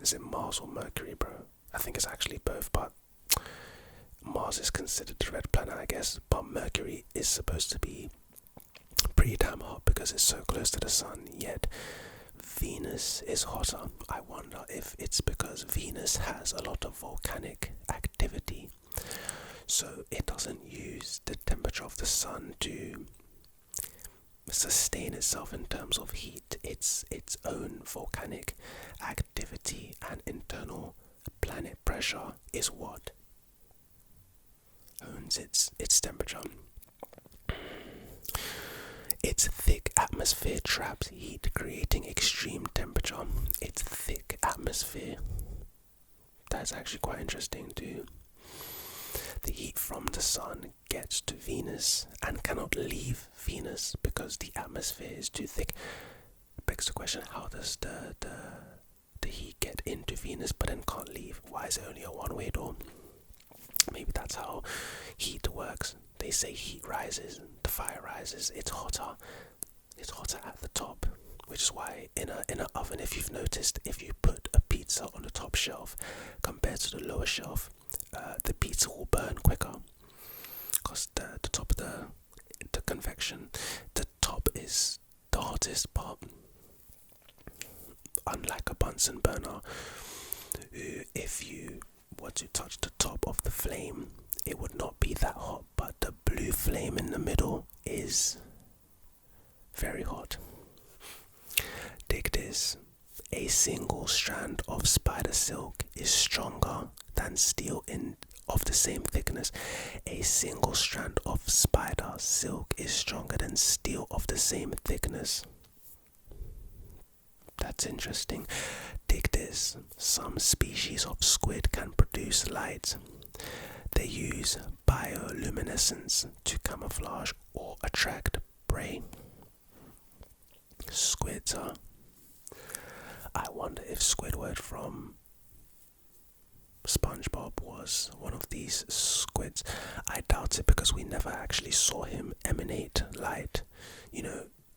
it Mars or Mercury, bro? I think it's actually both, but Mars is considered the red planet, I guess, but Mercury is supposed to be pretty damn hot because it's so close to the sun, yet Venus is hotter. I wonder if it's because Venus has a lot of volcanic activity, so it doesn't use the temperature of the sun to sustain itself in terms of heat. It's its own volcanic activity and internal planet pressure is what owns its temperature. Its thick atmosphere traps heat, creating extreme temperature. Its thick atmosphere. That's actually quite interesting too. The heat from the sun gets to Venus and cannot leave Venus because the atmosphere is too thick. It begs the question, how does the heat get into Venus but then can't leave? Why is it only a one-way door? Maybe that's how heat works. They say heat rises, the fire rises, it's hotter at the top, which is why in an oven, if you've noticed, if you put a pizza on the top shelf compared to the lower shelf, the pizza will burn quicker because the top of the convection, the top is the hottest part. Unlike a Bunsen burner, if you were to touch the top of the flame, it would not be that hot, but the blue flame in the middle is very hot. Dig this. A single strand of spider silk is stronger than steel of the same thickness. A single strand of spider silk is stronger than steel of the same thickness. That's interesting. Dig this. Some species of squid can produce light. They use bioluminescence to camouflage or attract prey. Squids are... I wonder if Squidward from SpongeBob was one of these squids. I doubt it because we never actually saw him emanate light,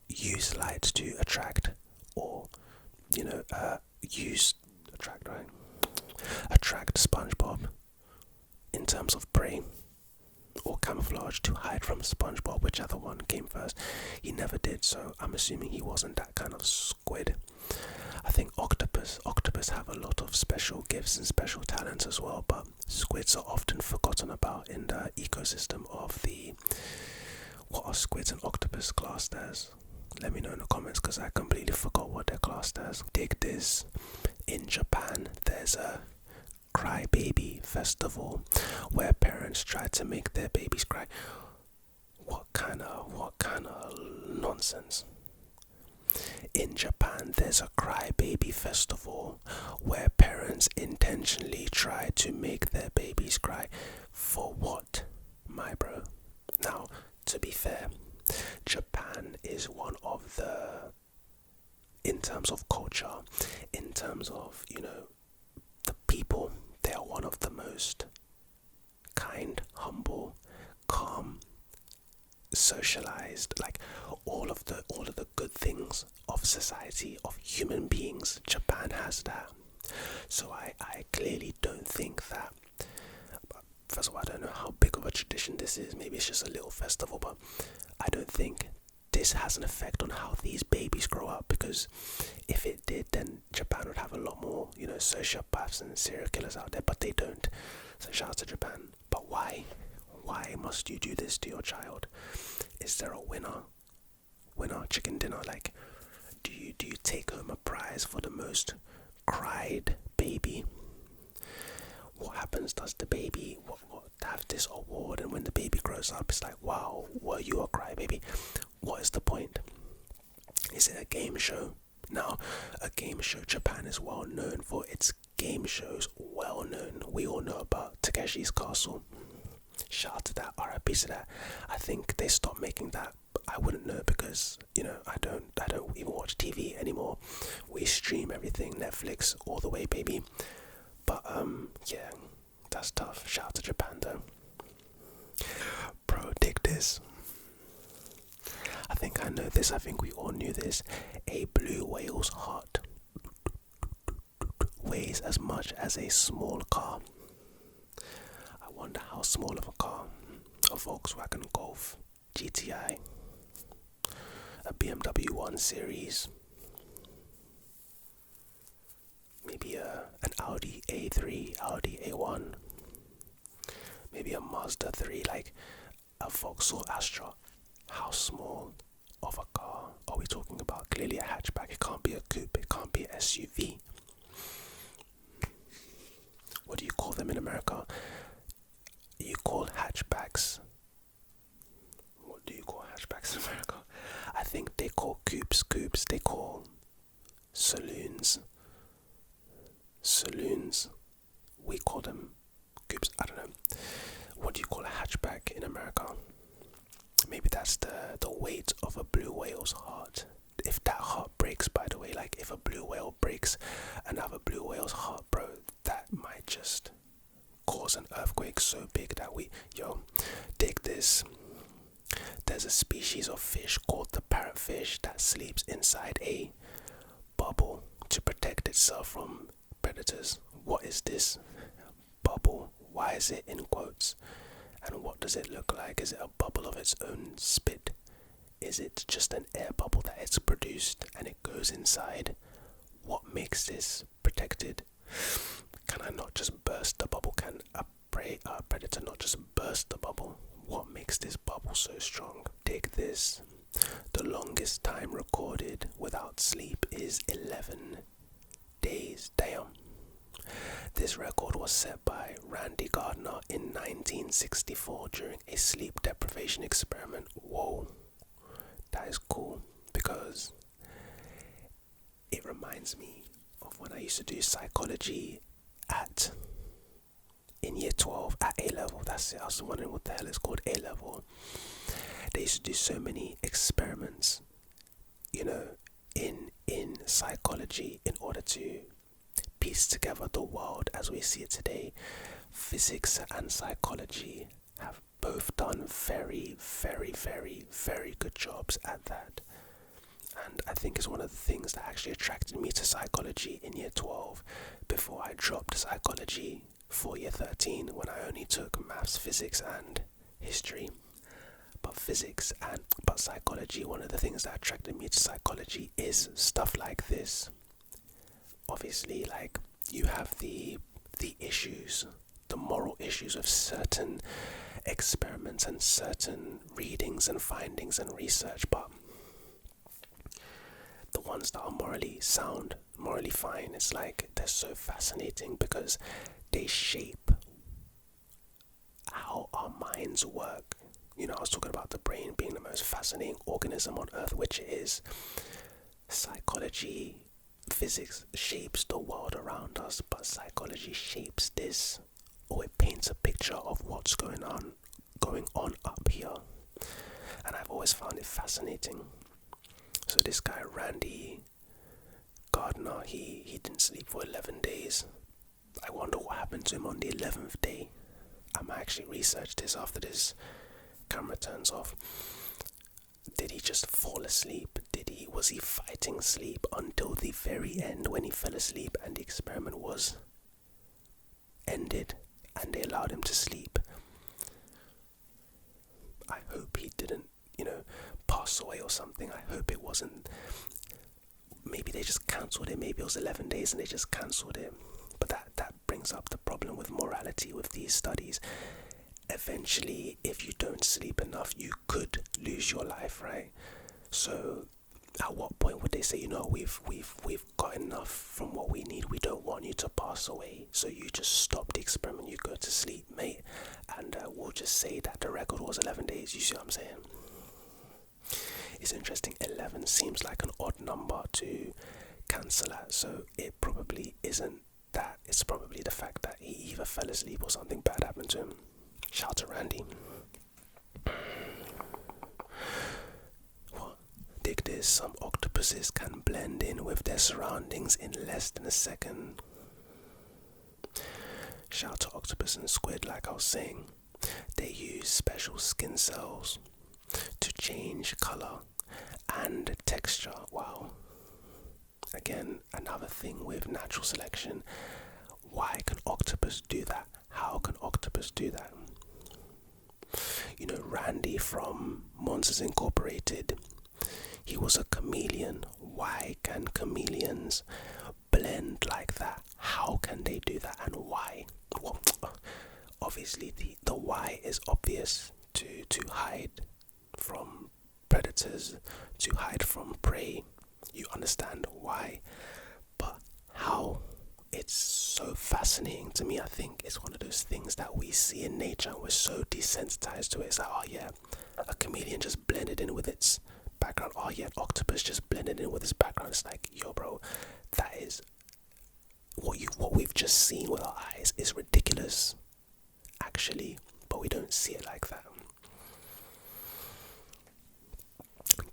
use light to attract or, attract SpongeBob in terms of prey or camouflage to hide from SpongeBob, whichever one came first. He never did, so I'm assuming he wasn't that kind of squid. I think octopus have a lot of special gifts and special talents as well, but squids are often forgotten about in the ecosystem of what are squids and octopus classed as? Let me know in the comments because I completely forgot what they're classed as. Dig this. In Japan, there's a crybaby festival where parents try to make their babies cry. What kind of nonsense? In Japan, there's a crybaby festival where parents intentionally try to make their babies cry. For what, my bro? Now, to be fair, Japan is one of the, in terms of culture, in terms of, the people, they are one of the most kind, humble, calm, socialized, like all of the good things of society, of human beings. Japan has that. So I clearly don't think that, first of all, I don't know how big of a tradition this is. Maybe it's just a little festival, but I don't think this has an effect on how these babies grow up, because if it did, then Japan would have a lot more, sociopaths and serial killers out there, but they don't. So shout out to Japan. But why? Why must you do this to your child? Is there a winner chicken dinner? Like, do you take home a prize for the most cried baby? What happens? Does the baby what have this award, and when the baby grows up, it's like, wow, were you a crybaby? What is the point? Is it a game show? Now, a game show, Japan is well known for its game shows. Well known. We all know about Takeshi's Castle. Shout out to that, RIP to that. I think they stopped making that. I wouldn't know because, I don't even watch TV anymore. We stream everything, Netflix, all the way, baby. But, yeah, that's tough. Shout out to Japan, though. Bro, dig this. I think I know this. I think we all knew this. A blue whale's heart weighs as much as a small car. I wonder how small of a car. A Volkswagen Golf GTI, a BMW 1 Series, maybe an Audi A3, Audi A1, maybe a Mazda 3, like a Vauxhall Astra. How small of a car are we talking about? Clearly a hatchback. It can't be a coupe. It can't be an SUV. What do you call them in America? You call hatchbacks. What do you call hatchbacks in America? I think they call coupes. They call saloons. We call them coupes. I don't know. What do you call a hatchback in America? Maybe that's the weight of a blue whale's heart. If that heart breaks, by the way, like if a blue whale breaks another blue whale's heart, bro, that might just cause an earthquake so big that dig this. There's a species of fish called the parrotfish that sleeps inside a bubble to protect itself from predators. What is this bubble? Why is it in quotes? And what does it look like? Is it a bubble of its own spit? Is it just an air bubble that it's produced and it goes inside? What makes this protected? Can I not just burst the bubble? Can a predator not just burst the bubble? What makes this bubble so strong? Take this. The longest time recorded without sleep is 11 days. Damn. This record was set by Randy Gardner in 1964 during a sleep deprivation experiment. Whoa, that is cool because it reminds me of when I used to do psychology in year 12 at A-level. That's it. I was wondering what the hell it's called, A-level. They used to do so many experiments, in psychology in order to piece together the world as we see it today. Physics and psychology have both done very, very, very, very good jobs at that. And I think it's one of the things that actually attracted me to psychology in year 12 before I dropped psychology for year 13 when I only took maths, physics and history. But psychology, one of the things that attracted me to psychology is stuff like this. Obviously, like, you have the issues, the moral issues of certain experiments and certain readings and findings and research, but the ones that are morally sound, morally fine, it's like they're so fascinating because they shape how our minds work. I was talking about the brain being the most fascinating organism on earth, which it is. Psychology, physics shapes the world around us, but psychology shapes this, or it paints a picture of what's going on up here. and I've always found it fascinating. So this guy Randy Gardner, he didn't sleep for 11 days. I wonder what happened to him on the 11th day. I might actually research this after this camera turns off. Did he just fall asleep? Was he fighting sleep until the very end when he fell asleep and the experiment was ended and they allowed him to sleep? I hope he didn't, pass away or something. I hope it wasn't. Maybe they just cancelled it. Maybe it was 11 days and they just cancelled it. But that brings up the problem with morality with these studies. Eventually, if you don't sleep enough, you could lose your life, right? So at what point would they say, we've got enough from what we need, we don't want you to pass away, so you just stop the experiment, you go to sleep, mate, and we'll just say that the record was 11 days. You see what I'm saying? It's interesting. 11 seems like an odd number to cancel at, so it probably isn't that. It's probably the fact that he either fell asleep or something bad happened to him. Shout out to Randy. What? Dig this. Some octopuses can blend in with their surroundings in less than a second. Shout out to octopus and squid, like I was saying. They use special skin cells to change colour and texture. Wow. Again, another thing with natural selection. Why can octopus do that? How can octopus do that? Randy from Monsters Incorporated, he was a chameleon. Why can chameleons blend like that? How can they do that, and why? Well, obviously the why is obvious, to hide from predators, to hide from prey. You understand why, but how? It's so fascinating to me. I think it's one of those things that we see in nature and we're so desensitized to it. It's like, oh yeah, a chameleon just blended in with its background. Oh yeah, an octopus just blended in with its background. It's like, yo bro, that is what we've just seen with our eyes is ridiculous, actually, but we don't see it like that.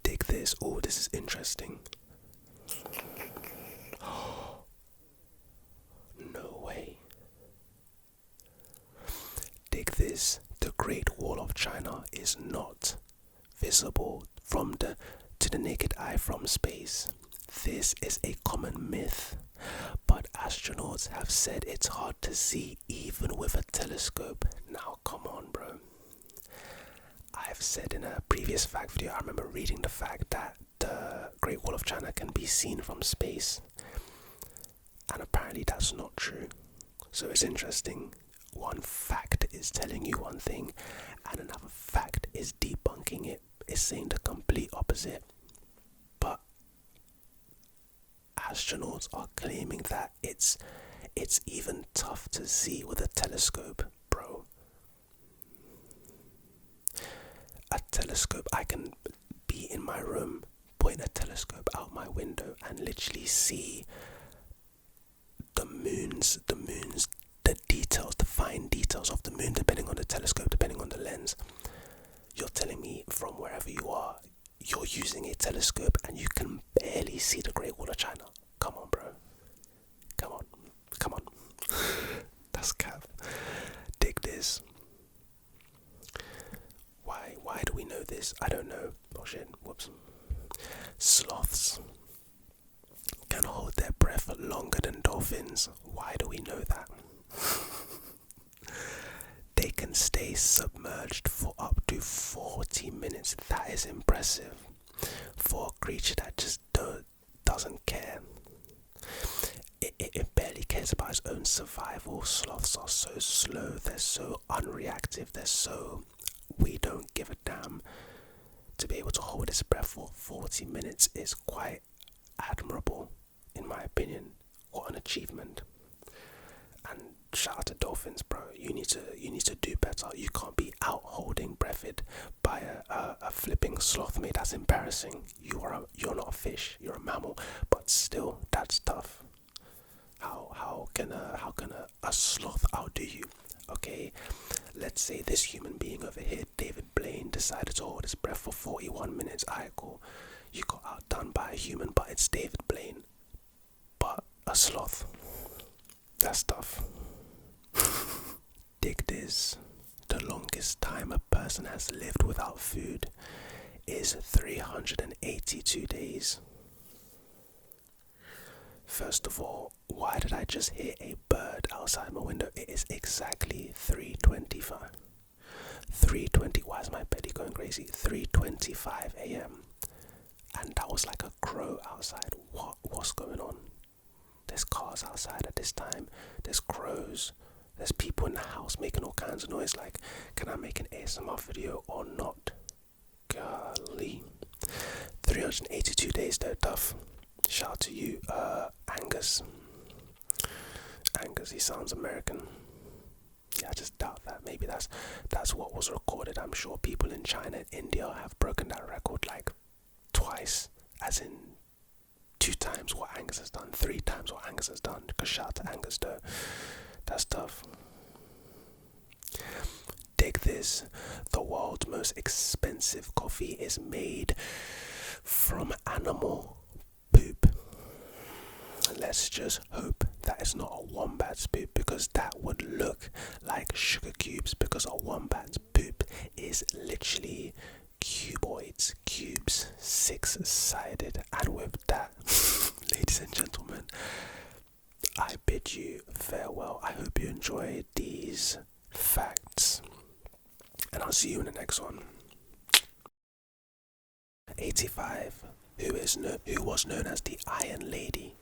Dig this. Oh, this is interesting. No way. Dig this. The Great Wall of China is not visible to the naked eye from space. This is a common myth, but astronauts have said it's hard to see even with a telescope. Now come on, bro. I've said in a previous fact video, I remember reading the fact that the Great Wall of China can be seen from space, and apparently that's not true. So it's interesting. One fact is telling you one thing, and another fact is debunking it. It's saying the complete opposite. But astronauts are claiming that it's even tough to see with a telescope, bro. A telescope, I can be in my room, point a telescope out my window and literally see the details, the fine details of the moon, depending on the telescope, depending on the lens. You're telling me from wherever you are, you're using a telescope and you can barely see the Great Wall of China? Come on, bro. Come on. That's cap. Dig this. Why do we know this? I don't know. Oh shit, whoops. Sloths can hold their breath longer than dolphins. Why do we know that? They can stay submerged for up to 40 minutes. That is impressive for a creature that just doesn't care. It barely cares about its own survival. Sloths are so slow, they're so unreactive, we don't give a damn. To be able to hold its breath for 40 minutes is quite admirable, in my opinion. What an achievement. And shout out to dolphins, bro. You need to do better. You can't be out holding breathed by a flipping sloth, mate. That's embarrassing. You're not a fish, you're a mammal, but still, that's tough. How can a sloth outdo you? Okay, let's say this human being over here, David Blaine, decided to hold his breath for 41 minutes. Alright, cool. You got outdone by a human, but it's David Blaine. But a sloth. That's tough. Dig this. The longest time a person has lived without food is 382 days. First of all, why did I just hear a bird outside my window? It is exactly 3:25. 3:20. Why is my belly going crazy? 3:25 a.m. And that was like a crow outside. What's going on? There's cars outside at this time. There's crows. There's people in the house making all kinds of noise. Like, can I make an ASMR video or not? Golly. 382 days though, tough. Shout out to you, Angus. Angus, he sounds American. Yeah, I just doubt that. Maybe that's what was recorded. I'm sure people in China and India have broken that record like twice, as in 2 times what Angus has done, 3 times what Angus has done. Because shout out to Angus though. That's tough. Dig this. The world's most expensive coffee is made from animal poop. Let's just hope that it's not a wombat's poop, because that would look like sugar cubes, because a wombat's poop is literally cuboids, cubes, 6-sided. And with that, ladies and gentlemen, I bid you farewell. I hope you enjoyed these facts, and I'll see you in the next one. 85. Who was known as the Iron Lady?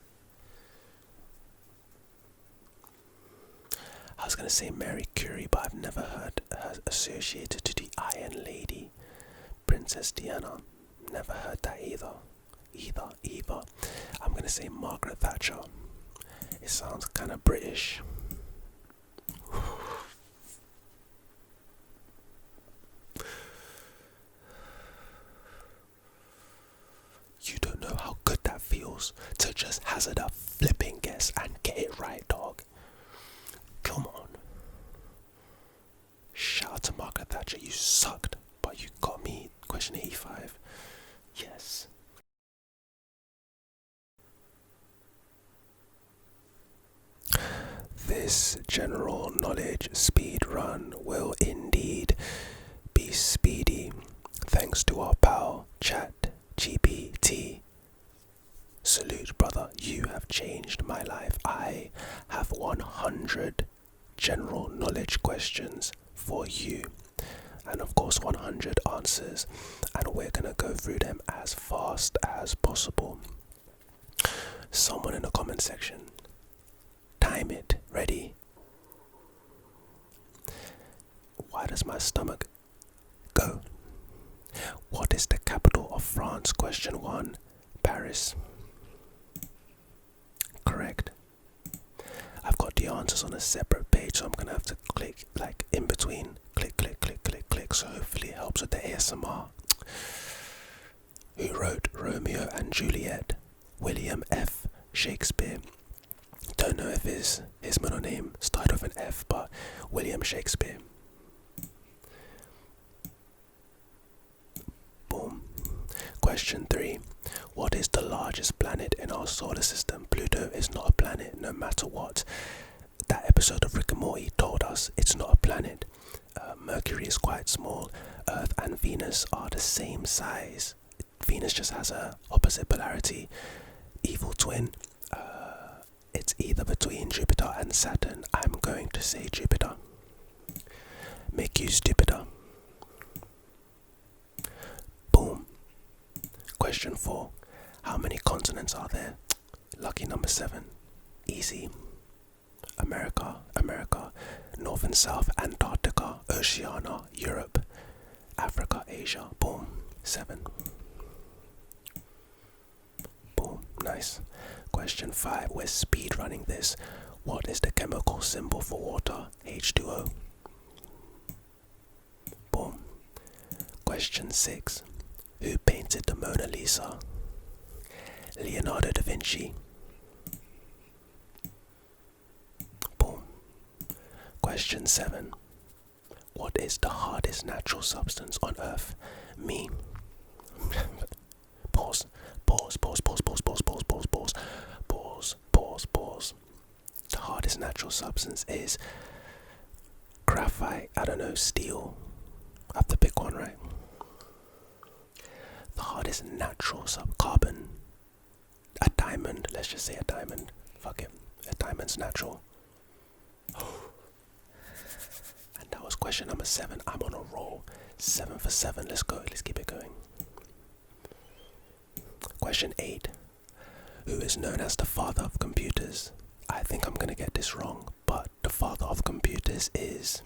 I was going to say Mary Curie, but I've never heard her associated to the Iron Lady. Princess Diana, never heard that either. I'm going to say Margaret Thatcher. It sounds kind of British. You don't know how good that feels to just hazard a flipping guess and get it right, dog. Come on. Shout out to Margaret Thatcher, you sucked, but you got me. Question 85. Yes. This general knowledge speed run will indeed be speedy, thanks to our pal ChatGPT. Salute, brother, you have changed my life. I have 100 general knowledge questions for you, and of course 100 answers, and we're gonna go through them as fast as possible. Someone in the comment section, time it. Ready? Why does my stomach go? What is the capital of France? Question 1. Paris. Correct. I've got the answers on a separate page, so I'm gonna have to click like in between. Click, so hopefully it helps with the ASMR. Who wrote Romeo and Juliet? William F. Shakespeare. Don't know if his middle name started with an F, but William Shakespeare. Boom. Question 3. What is the largest planet in our solar system? Pluto is not a planet, no matter what. That episode of Rick and Morty told us it's not a planet. Mercury is quite small. Earth and Venus are the same size. Venus just has a opposite polarity. Evil twin. It's either between Jupiter and Saturn. I'm going to say Jupiter. Make you stupider. Boom. Question 4. How many continents are there? Lucky number 7. Easy. America, North and South, Antarctica, Oceania, Europe, Africa, Asia. Boom. 7. Boom. Nice. Question 5. We're speed running this. What is the chemical symbol for water? H2O. Boom. Question 6. Who painted the Mona Lisa? Leonardo da Vinci. Boom. Question 7. What is the hardest natural substance on Earth? Me. Pause. Pause. Pause. Pause. Pause. Pause. Pause. Pause. Pause. Pause. Pause. Pause. The hardest natural substance is graphite. I don't know. Steel. I have to pick one, right? The hardest natural carbon. A diamond. Let's just say a diamond. Fuck it. A diamond's natural. And that was question number 7. I'm on a roll. 7 for 7. Let's go. Let's keep it going. Question 8. Who is known as the father of computers? I think I'm gonna get this wrong, but the father of computers is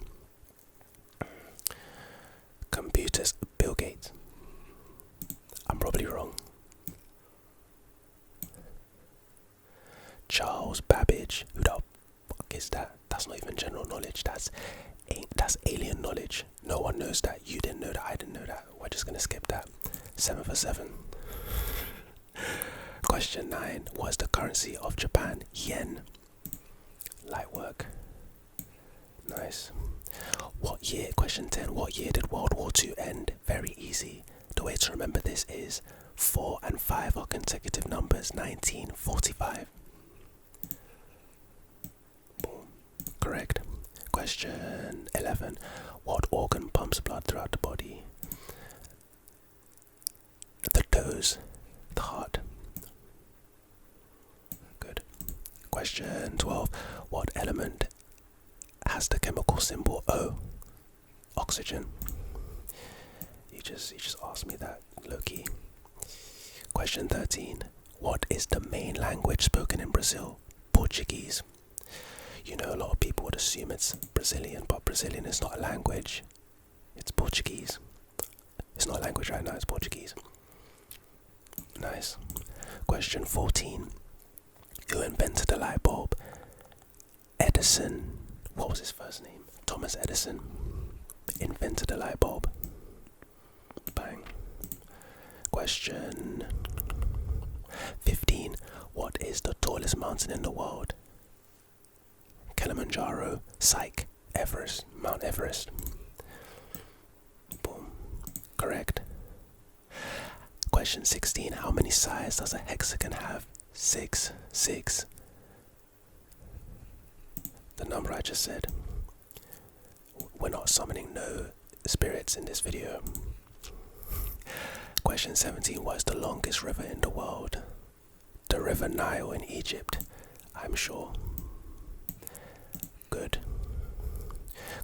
Bill Gates. I'm probably wrong. Charles Babbage. Who the fuck is that? That's not even general knowledge. That's alien knowledge. No one knows that. You didn't know that. I didn't know that. We're just gonna skip that. 7 for 7. Question 9. What is the currency of Japan? Yen. Light work. Nice. What year? Question 10. What year did World War II end? Very easy. The way to remember this is 4 and 5 are consecutive numbers. 1945. Boom. Correct. Question 11. What organ pumps blood throughout the body? The toes. The heart. Good. Question 12. What element has the chemical symbol O? Oxygen. You just asked me that, low-key. Question 13. What is the main language spoken in Brazil? Portuguese. You know, a lot of people would assume it's Brazilian, but Brazilian is not a language. It's Portuguese. It's not a language right now, it's Portuguese. Nice. Question 14. Who invented the light bulb? Edison. What was his first name? Thomas Edison. Invented the light bulb. Bang. Question 15. What is the tallest mountain in the world? Kilimanjaro. Psych. Everest. Mount Everest. Boom. Correct. Question 16. How many sides does a hexagon have? 6. 6. The number I just said. We're not summoning no spirits in this video. Question 17. What is the longest river in the world? The River Nile in Egypt, I'm sure. Good.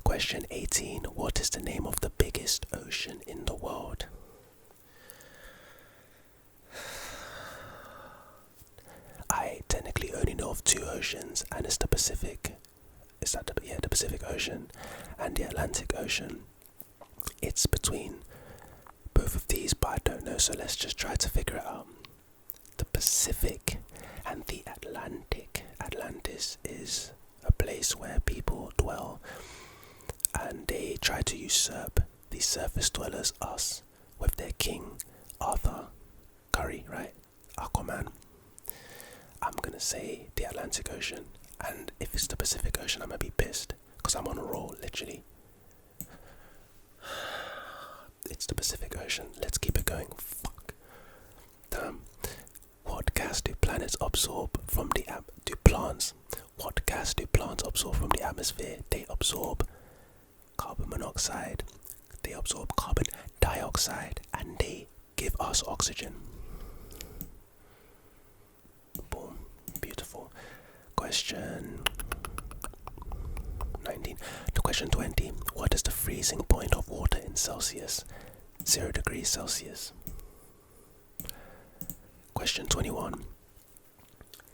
Question 18. What is the name of the biggest ocean in the world? I technically only know of 2 oceans, and it's the Pacific. Is that the Pacific Ocean and the Atlantic Ocean. It's between both of these, but I don't know, so let's just try to figure it out. The Pacific and the Atlantic. Atlantis is a place where people dwell, and they try to usurp the surface dwellers, us, with their king, Arthur Curry, right? Aquaman. I'm gonna say the Atlantic Ocean, and if it's the Pacific Ocean, I'm gonna be pissed, because I'm on a roll, literally. It's the Pacific Ocean. Let's keep it going. Fuck. Damn. What gas do planets absorb from the What gas do plants absorb from the atmosphere? They absorb carbon monoxide, they absorb carbon dioxide, and they give us oxygen. Boom. Beautiful. Question 19. To question 20. What is the freezing point of water in Celsius? 0 degrees Celsius. Question 21.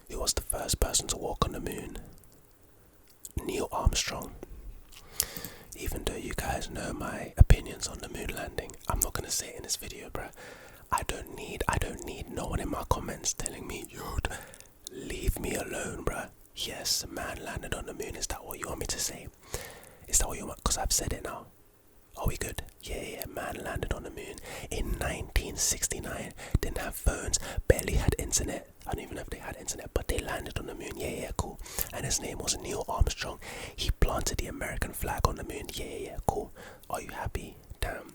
Who was the first person to walk on the moon? Neil Armstrong. Even though you guys know my opinions on the moon landing, I'm not gonna say it in this video, bruh. I don't need no one in my comments telling me, yo, leave me alone, bruh. Yes, man landed on the moon. Is that what you want me to say? Is that what you want? Because I've said it now. Are we good? Yeah, man landed on the moon in 1969. Didn't have phones, barely had internet. I don't even know if they had internet, but they landed on the moon. Yeah, cool. And his name was Neil Armstrong. He planted the American flag on the moon. Yeah, cool. Are you happy? Damn.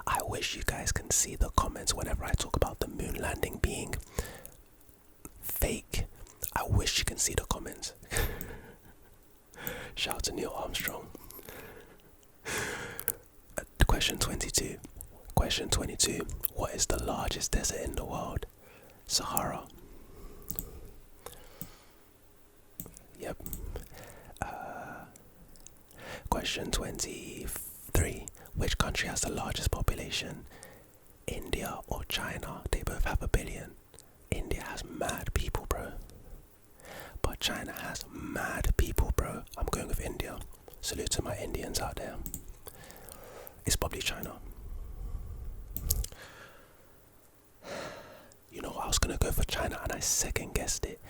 I wish you guys can see the comments whenever I talk about the moon landing being fake. I wish you can see the comments. Shout out to Neil Armstrong. Question 22. Question 22. What is the largest desert in the world? Sahara. Yep. Question 23. Which country has the largest population? India or China? They both have 1 billion. India has mad people, bro. But China has mad people, bro. I'm going with India. Salute to my Indians out there. It's probably China. You know, I was gonna go for China and I second guessed it.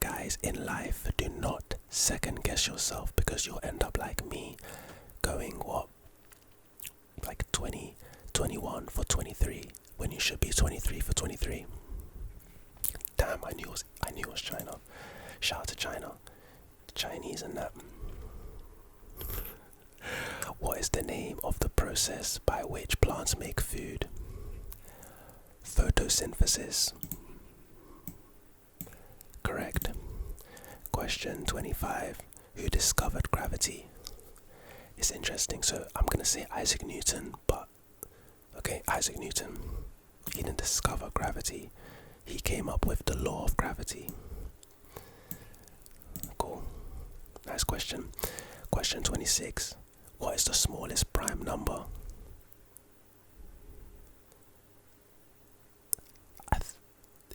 Guys, in life, do not second guess yourself, because you'll end up like me, going like 20, 21 for 23 when you should be 23 for 23. Damn, I knew it was China. Shout out to China, the Chinese and that. What is the name of the process by which plants make food? Photosynthesis. Correct. Question 25. Who discovered gravity? It's interesting. So I'm going to say Isaac Newton, but okay, Isaac Newton. He didn't discover gravity. He came up with the law of gravity. Cool. Nice question. Question 26. What is the smallest prime number?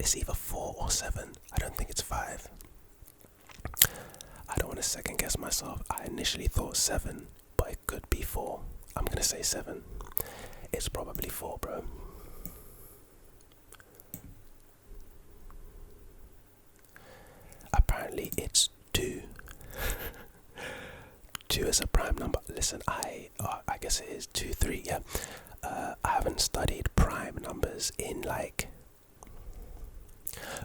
It's either 4 or 7. I don't think it's 5. I don't want to second guess myself. I initially thought 7, but it could be 4. I'm going to say 7. It's probably 4, bro. Apparently it's 2. 2 is a prime number. Listen, I guess it is 2, 3, yeah. I haven't studied prime numbers in like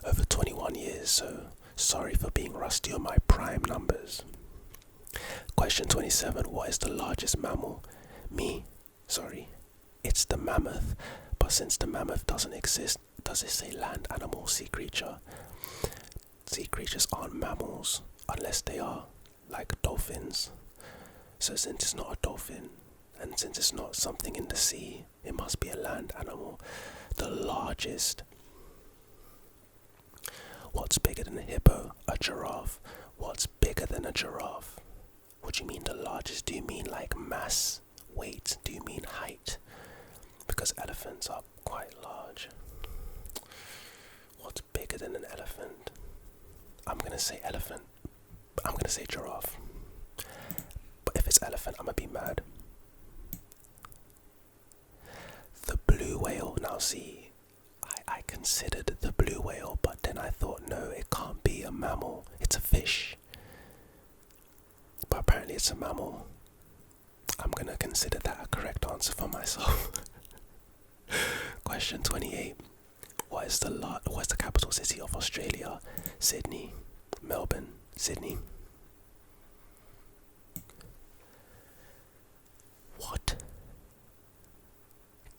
over 21 years, so sorry for being rusty on my prime numbers. Question 27. What is the largest mammal? Me? Sorry. It's the mammoth. But since the mammoth doesn't exist, does it say land animal, sea creature? Sea creatures aren't mammals unless they are like dolphins. So since it's not a dolphin, and since it's not something in the sea, it must be a land animal. The largest. What's bigger than a hippo? A giraffe. What's bigger than a giraffe? What do you mean the largest? Do you mean like mass, weight? Do you mean height? Because elephants are quite large. What's bigger than an elephant? I'm gonna say elephant. I'm gonna say giraffe. But if it's elephant, I'm gonna be mad. The blue whale. Now see, I considered the blue whale, but then I thought, no, it can't be a mammal. It's a fish. But apparently it's a mammal. I'm gonna consider that a correct answer for myself. Question 28. What is the capital city of Australia? Sydney. Melbourne. Sydney. What?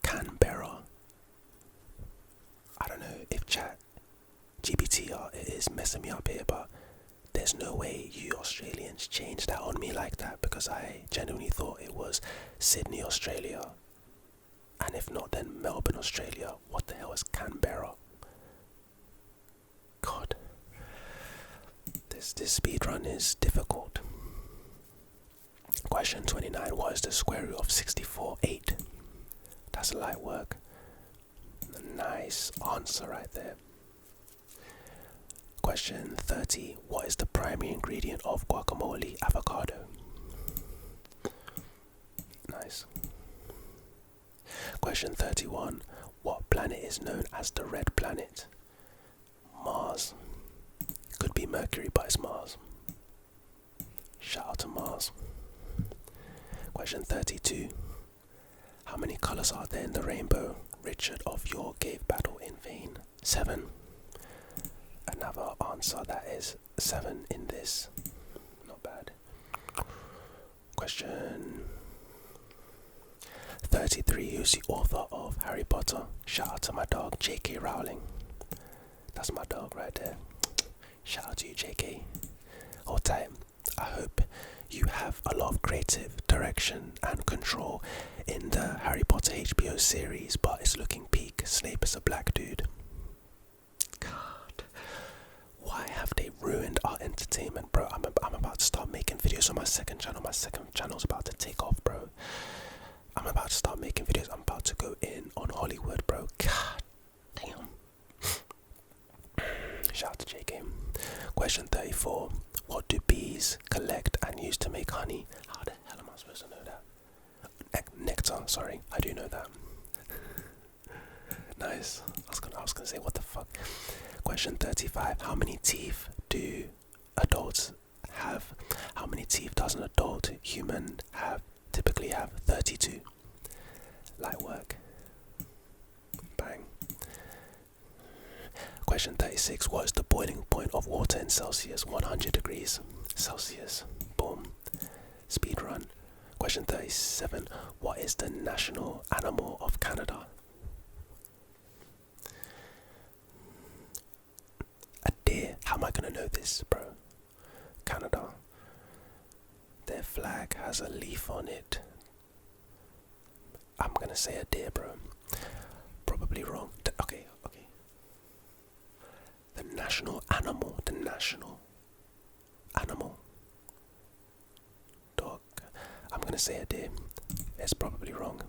Canberra. I don't know if chat GPT is messing me up here, but there's no way you Australians changed that on me like that, because I genuinely thought it was Sydney, Australia. And if not, then Melbourne, Australia. What the hell is Canberra? God. This speedrun is difficult. Question 29. What is the square root of 64? 8. That's light work. Nice answer right there. Question 30. What is the primary ingredient of guacamole? Avocado. Nice. Question 31. What planet is known as the red planet? Mars. Could be Mercury, but it's Mars. Shout out to Mars. Question 32. How many colors are there in the rainbow? Richard of York gave battle in vain. 7. Another answer that is 7 in this. Not bad. Question 33. Who's the author of Harry Potter? Shout out to my dog, J.K. Rowling. That's my dog right there. Shout out to you, J.K. Hold tight. I hope you have a lot of creative direction and control in the Harry Potter HBO series, but it's looking peak. Snape is a black dude. God, why have they ruined our entertainment, bro? I'm about to start making videos on my second channel. My second channel's about to take off, bro. I'm about to start making videos. I'm about to go in on Hollywood, bro. God damn. Shout out to JK. Question 34. What do bees collect and use to make honey? How the hell am I supposed to know that? Nectar, sorry. I do know that. Nice. I was gonna say, what the fuck? Question 35. How many teeth do adults have? How many teeth does an adult human typically have? 32. Light work. Bang. Question 36. What is the boiling point of water in Celsius? 100 degrees Celsius. Boom. Speed run. Question 37. What is the national animal of Canada? A deer. How am I gonna know this, bro? Canada. Their flag has a leaf on it. I'm gonna say a deer, bro. Probably wrong. Okay. The national animal. Dog. I'm gonna say a deer. It's probably wrong.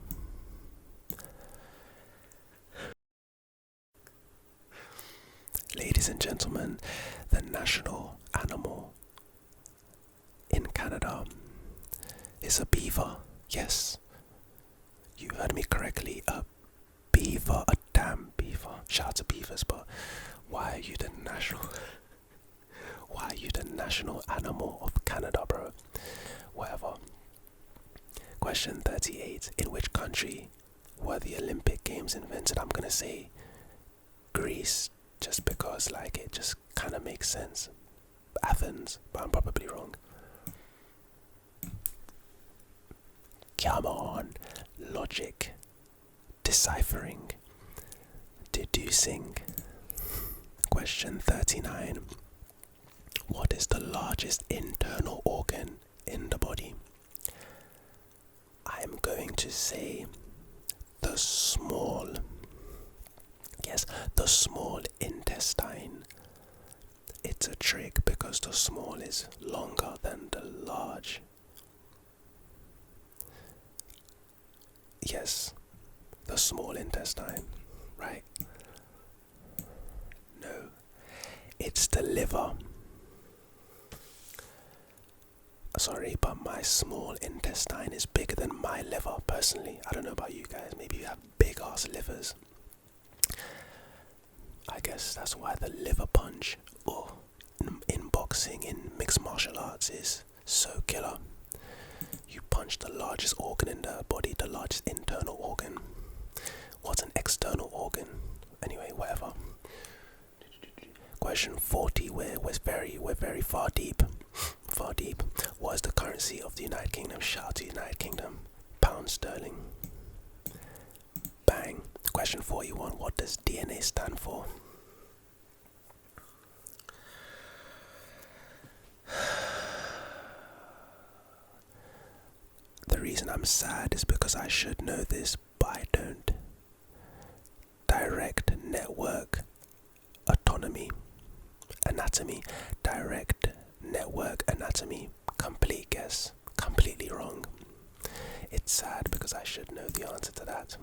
Ladies and gentlemen, the national animal in Canada is a beaver. Yes, you heard me correctly. A beaver, a damn beaver. Shout out to beavers, but why are you the national animal of Canada, bro? Whatever. Question 38. In which country were the Olympic Games invented? I'm gonna say Greece, just because it just kind of makes sense. Athens, but I'm probably wrong. Come on. Logic. Deciphering. Deducing. Question 39. What is the largest internal organ in the body? I'm going to say the small intestine. It's a trick because the small is longer than the large. Yes, the small intestine, right? No, it's the liver. Sorry, but my small intestine is bigger than my liver, personally. I don't know about you guys, maybe you have big ass livers. I guess that's why the liver punch, in boxing, in mixed martial arts, is so killer. You punch the largest organ in the body, the largest internal organ. What's an external organ? Anyway, whatever. Question 40. We're very far deep. What is the currency of the United Kingdom? Shout out to United Kingdom. Pound sterling. Bang. Question 41. What does DNA stand for? The reason I'm sad is because I should know this, but I don't. Direct network anatomy. Direct network anatomy. Complete guess. Completely wrong. It's sad because I should know the answer to that.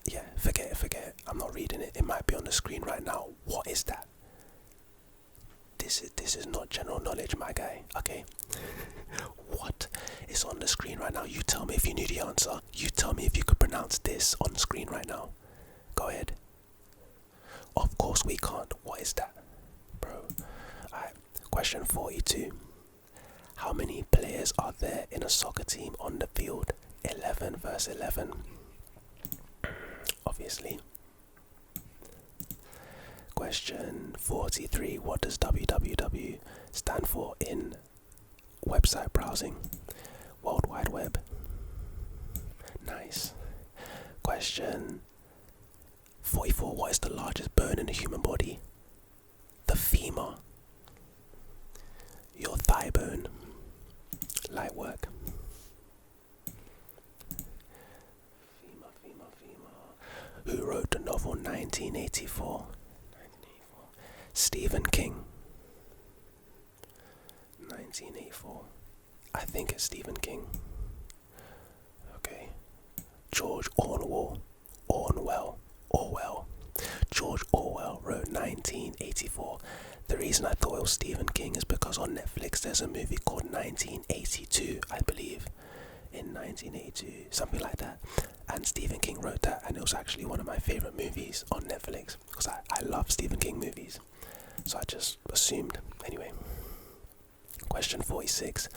Yeah, forget it. I'm not reading it. It might be on the screen right now. What is that? This is not general knowledge, my guy. Okay. What is on the screen right now? You tell me if you knew the answer. You tell me if you could pronounce this on screen right now. Go ahead. Of course we can't. What is that, bro? Alright. Question 42. How many players there in a soccer team on the field? 11 versus 11. Obviously. Question 43. What does www stand for in website browsing? World Wide Web. Nice. Question 44. What is the largest bone in the human body? The femur. Your thigh bone. Light work. Femur. Who wrote the novel 1984? Stephen King. 1984. I think it's Stephen King. Okay. George Orwell. George Orwell wrote 1984. The reason I thought it was Stephen King is because on Netflix there's a movie called 1982, I believe. In 1982, something like that. And Stephen King wrote that, and it was actually one of my favourite movies on Netflix, because I love Stephen King movies. So I just assumed. Anyway. Question 46.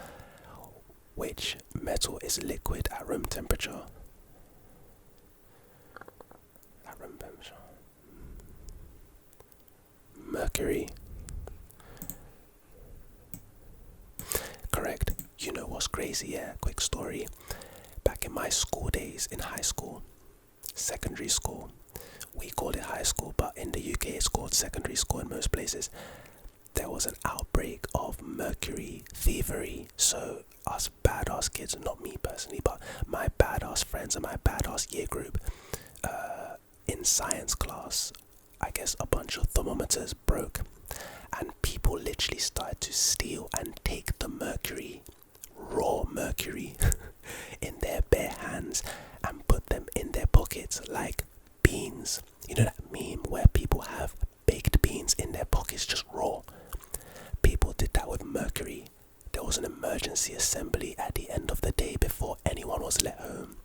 Which metal is liquid at room temperature? At room temperature. Mercury. Correct. You know what's crazy? Yeah, quick story. Back in my school days, in high school, secondary school, we called it high school, but in the UK it's called secondary school in most places. There was an outbreak of mercury thievery. So us badass kids, not me personally, but my badass friends and my badass year group, in science class, I guess a bunch of thermometers broke, and people literally started to steal and take the mercury, raw mercury, in their bare hands and put them in their pockets like beans. You know that meme where people have baked beans in their pockets, just raw? People did that with mercury. There was an emergency assembly at the end of the day before anyone was let home,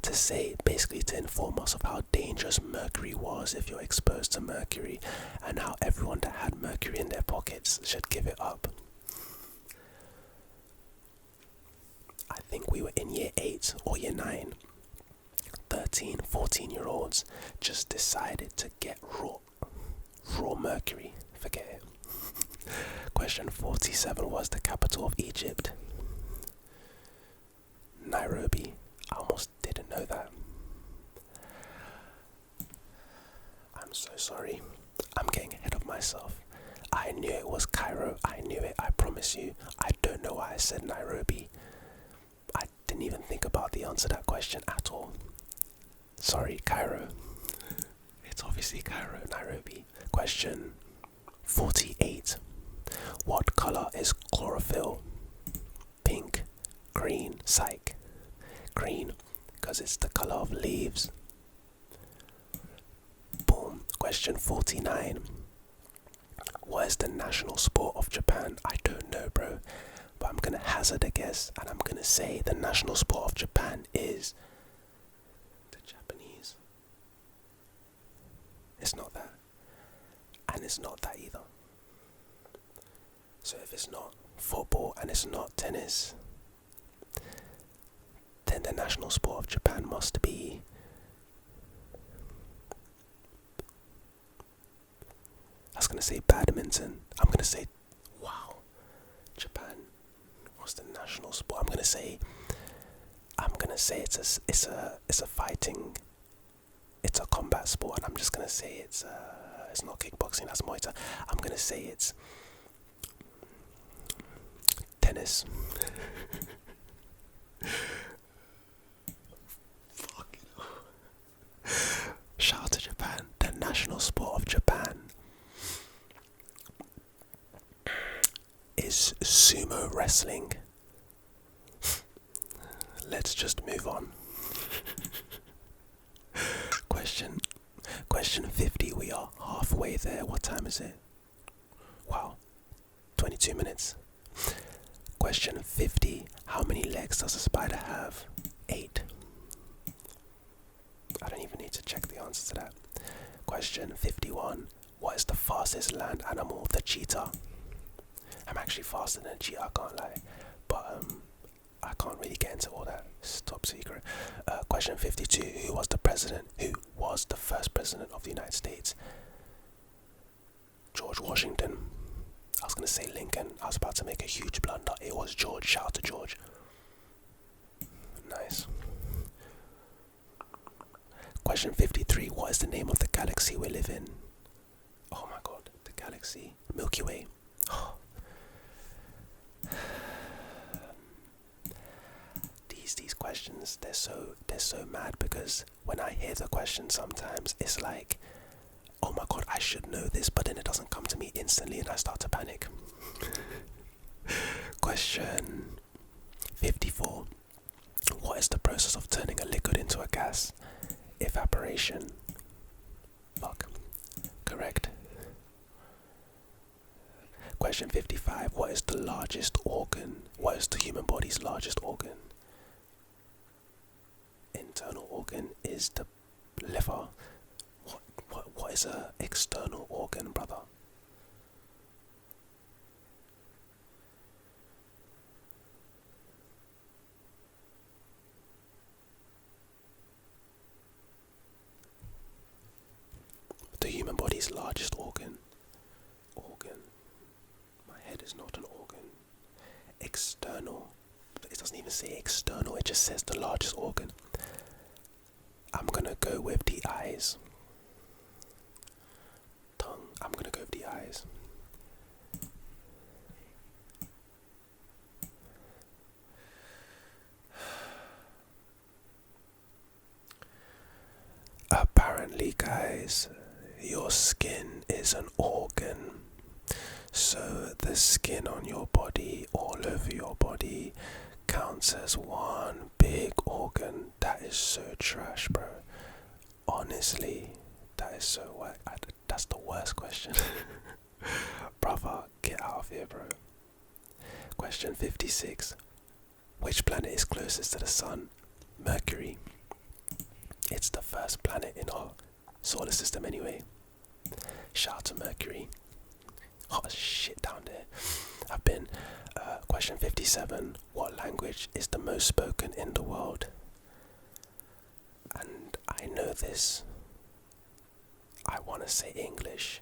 to say, basically to inform us of how dangerous mercury was if you're exposed to mercury, and how everyone that had mercury in their pockets should give it up. I think we were in year 8 or year 9. 13, 14-year-olds just decided to get raw mercury. Forget it. Question 47. Was the capital of Egypt? Nairobi. I almost didn't know that. I'm so sorry. I'm getting ahead of myself. I knew it was Cairo. I knew it. I promise you. I don't know why I said Nairobi. I didn't even think about the answer to that question at all. Sorry, Cairo. It's obviously Cairo, Nairobi. Question 48. What colour is chlorophyll? Pink, green, psych. Green, because it's the colour of leaves. Boom. Question 49. What is the national sport of Japan? I don't know, bro, but I'm going to hazard a guess, and I'm going to say the national sport of Japan is the Japanese. It's not that. And it's not that either. So if it's not football and it's not tennis, then the national sport of Japan must be I was going to say badminton. I'm going to say, wow, Japan, what's the national sport? I'm going to say it's a fighting, it's a combat sport, and I'm just going to say it's not kickboxing, that's Muay Thai. I'm going to say it's tennis. Shout out to Japan. The national sport of Japan is sumo wrestling. Let's just move on. Question 50. We are halfway there. What time is it? Wow, 22 minutes. Question 50. How many legs does a spider have? 8. I don't even need to check the answer to that. Question 51. What is the fastest land animal? The cheetah. I'm actually faster than a cheetah, I can't lie. But can't really get into all that. It's top secret. Question 52. Who was the president? Who was the first president of the United States? George Washington. I was going to say Lincoln. I was about to make a huge blunder. It was George. Shout out to George. Nice. Question 53. What is the name of the galaxy we live in? Oh my god. The galaxy. Milky Way. These questions, they're so mad, because when I hear the question sometimes it's like, oh my god, I should know this, but then it doesn't come to me instantly and I start to panic. Question 54. What is the process of turning a liquid into a gas? Evaporation. Fuck. Correct. Question 55. What is the largest organ? What is the human body's largest organ? Internal organ is the liver. What is a external organ, brother? The human body's largest organ. My head is not an organ. External. It doesn't even say external, it just says the largest organ. I'm gonna go with the eyes. Tongue. I'm gonna go with the eyes. Apparently, guys, your skin is an organ. So the skin on your body, all over your body, counts as one big organ. That is so trash, bro. Honestly, that is so whack. That's the worst question. Brother, get out of here, bro. Question 56. Which planet is closest to the sun? Mercury. It's the first planet in our solar system anyway. Shout out to Mercury. Hot shit down there. I've been. Question 57. What language is the most spoken in the world? And I know this. I want to say English.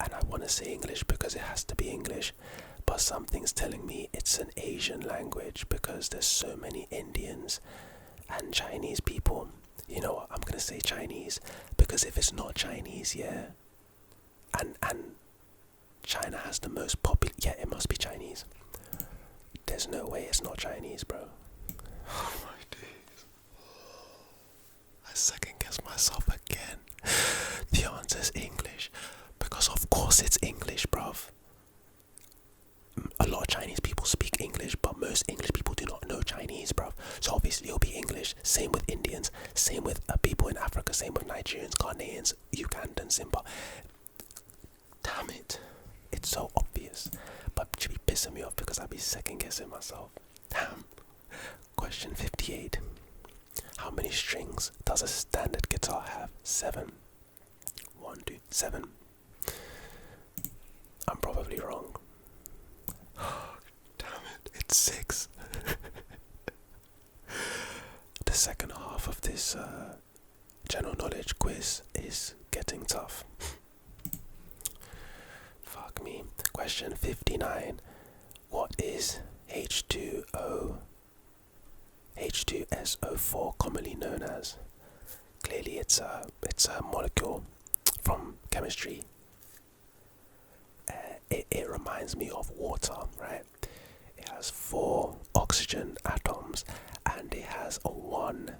And I want to say English because it has to be English. But something's telling me it's an Asian language because there's so many Indians and Chinese people. You know what, I'm going to say Chinese, because if it's not Chinese, yeah, and China has the most popular, yeah, it must be Chinese. There's no way it's not Chinese, bro. Oh my days. I second guess myself again. The answer's English, because of course it's English, bruv. A lot of Chinese people speak English, but most English people do not know Chinese, bruv. So obviously it'll be English. Same with Indians, same with people in Africa, same with Nigerians, Ghanaians, Ugandans, Zimbabwe. Damn it. It's so obvious. But it should be pissing me off because I'll be second guessing myself. Damn. Question 58. How many strings does a standard guitar have? 7. 1, 2, 7. I'm probably wrong. Damn it, it's 6. The second half of this general knowledge quiz is getting tough. Fuck me. Question 59. What is H2SO4 commonly known as? Clearly it's a molecule from chemistry. It reminds me of water, right? It has 4 oxygen atoms and it has a 1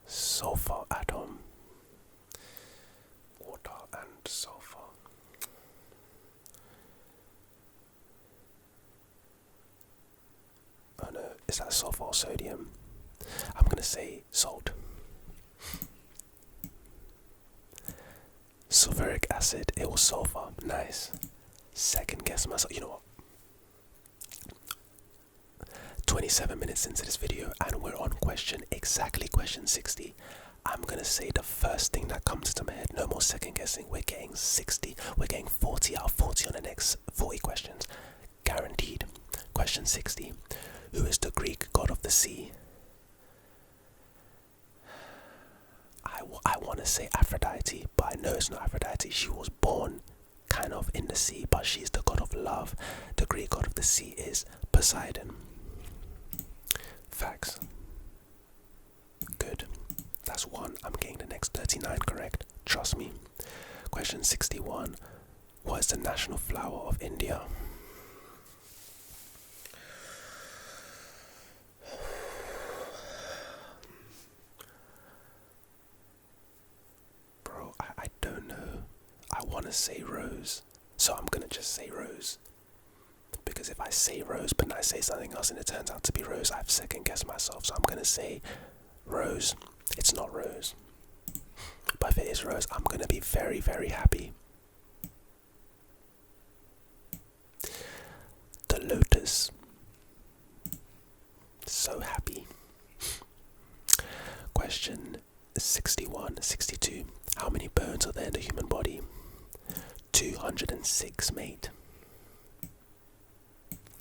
sulfur atom. Water and sulfur. Oh no, is that sulfur or sodium? I'm gonna say salt. Sulfuric acid, it was sulfur. Nice. Second guess myself. You know what? 27 minutes into this video and we're on exactly question 60. I'm gonna say the first thing that comes to my head. No more second guessing. We're getting 60. We're getting 40 out of 40 on the next 40 questions. sea, but she's the god of love. The Greek god of the sea is Poseidon. Facts. Good. That's one. I'm getting the next 39 correct. Trust me. Question 61. What is the national flower of India? Bro, I don't know. I want to say rose, so I'm going to just say rose. Because if I say rose, but I say something else and it turns out to be rose, I've second guessed myself, so I'm going to say rose. It's not rose. But if it is rose, I'm going to be very, very happy. The lotus. So happy. Question 61, 62. How many bones are there in the human body? 206, mate.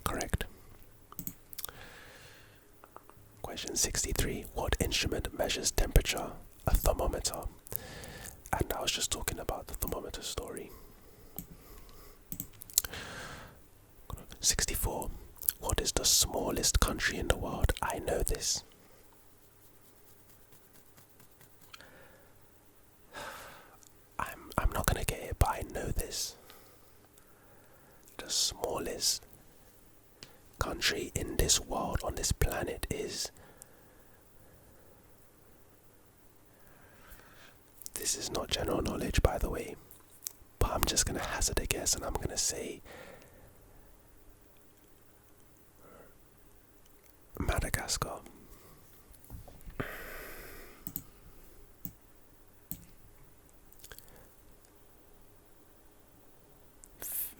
Correct. Question 63. What instrument measures temperature? A thermometer. And I was just talking about the thermometer story. 64. What is the smallest country in the world? I know this. I'm not gonna get it, but I know this. The smallest country in this world, on this planet, is... This is not general knowledge, by the way, but I'm just gonna hazard a guess and I'm gonna say Madagascar.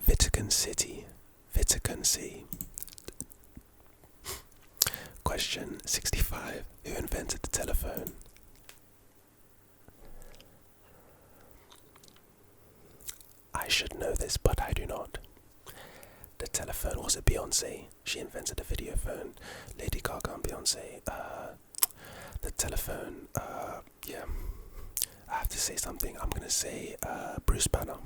Vatican City. Question 65. Who invented the telephone? I should know this, but I do not. The telephone, was it Beyonce? She invented the video phone. Lady Gaga and Beyonce. The telephone, yeah. I have to say something. I'm gonna say Bruce Banner.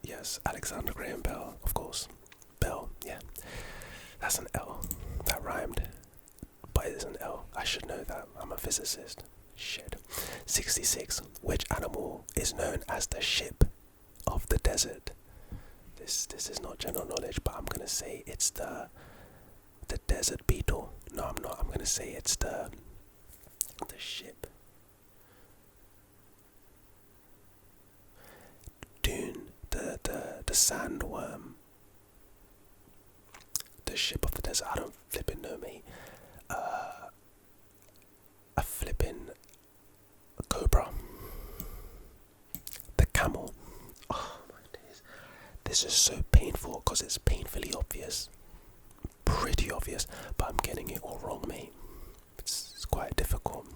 Yes, Alexander Graham Bell, of course. Bell, yeah. That's an L. That rhymed. But it is an L. I should know that. I'm a physicist. Shit. 66. Which animal is known as the ship of the desert? This is not general knowledge, but I'm gonna say it's the desert beetle. No, I'm not. I'm gonna say it's the ship. Dune. The sandworm. The ship of the desert. I don't flipping know, mate. A flipping cobra. The camel. Oh my days. This is so painful because it's painfully obvious. Pretty obvious, but I'm getting it all wrong, mate. It's quite difficult.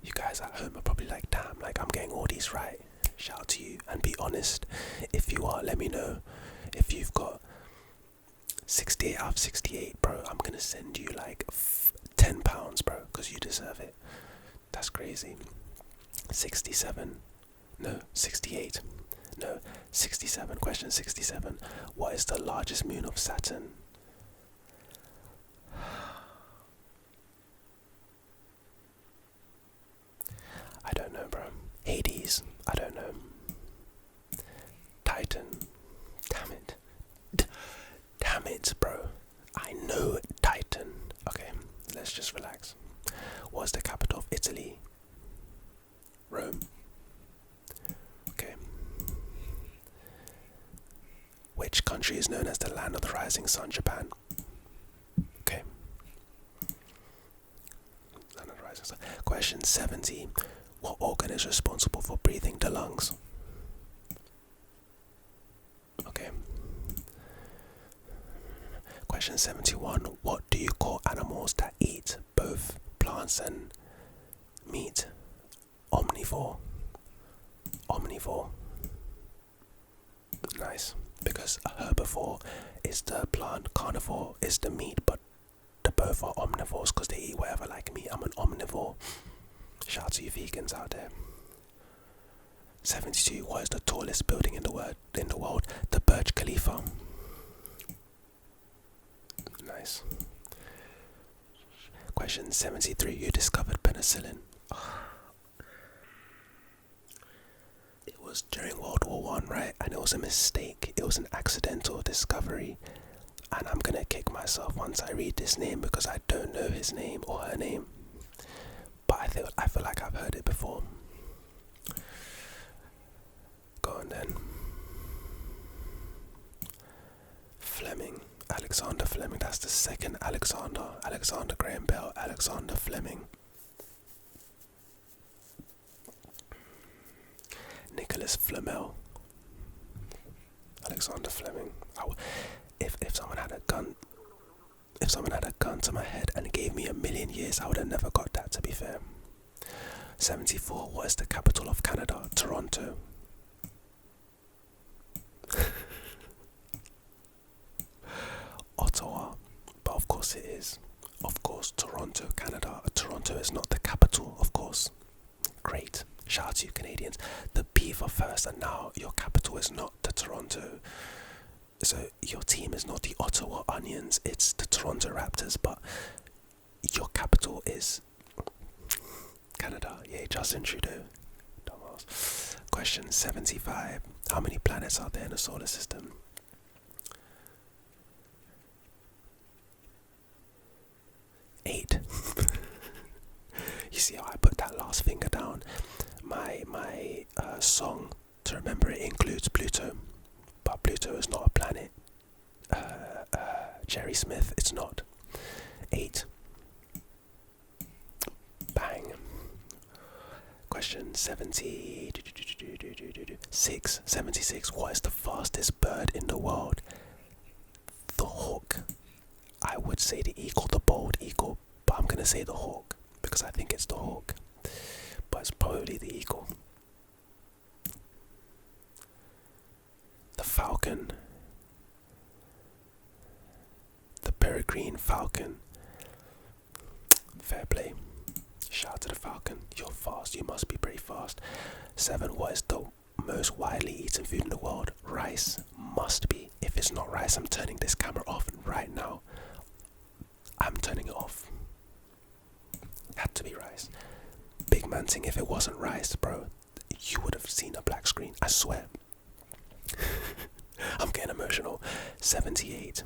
You guys at home are probably like, damn, like I'm getting all these right. Shout out to you, and be honest. If you are, let me know. If you've got 68 out of 68, bro, I'm gonna send you like £10, bro, because you deserve it. That's crazy. 67. No, 68. No, 67. Question 67. What is the largest moon of Saturn? I don't know, bro. Hades. I don't know. Titan. Damn it. Damn it, bro. I know Titan. Okay, let's just relax. What's the capital of Italy? Rome. Okay. Which country is known as the land of the rising sun? Japan. Okay. Land of the rising sun. Question 70. What organ is responsible for breathing the lungs? Okay. Question 71. What do you call animals that eat both plants and meat? Omnivore. Omnivore. Nice. Because a herbivore is the plant, carnivore is the meat, but they both are omnivores because they eat whatever like me. I'm an omnivore. Shout out to you vegans out there. 72. What is the tallest building in the world? The Burj Khalifa. Nice. Question 73. Who discovered penicillin? It was during World War One, right? And it was a mistake. It was an accidental discovery. And I'm gonna kick myself once I read this name because I don't know his name or her name. But I feel like I've heard it before. Go on then. Fleming. Alexander Fleming. That's the second Alexander. Alexander Graham Bell. Alexander Fleming. Nicholas Flamel. Alexander Fleming. If someone had a gun, to my head and gave me 1,000,000 years, I would have never got that, to be fair. 74. What is the capital of Canada? Toronto. Ottawa. But of course it is. Of course, Toronto, Canada. Toronto is not the capital, of course. Great. Shout out to you Canadians. The P for first, and now your capital is not the Toronto. So your team is not the Ottawa Onions, it's the Toronto Raptors, but your capital is Canada. Yeah, Justin Trudeau. Dumbass. Question 75. How many planets are there in the solar system? Eight. You see how I put that last finger down? My song to remember it includes Pluto, but Pluto is not a planet. Jerry Smith, it's not. 8. Bang. Question 76. What is the fastest bird in the world? The hawk. I would say the eagle, the bald eagle, but I'm gonna say the hawk because I think it's the hawk, but it's probably the eagle. The falcon. The peregrine falcon. Fair play. Shout out to the falcon. You're fast. You must be pretty fast. 7. What is the most widely eaten food in the world? Rice. Must be. If it's not rice, I'm turning this camera off right now. I'm turning it off. Had to be rice. Big man thing, if it wasn't rice, bro, you would have seen a black screen. I swear. I'm getting emotional. 78.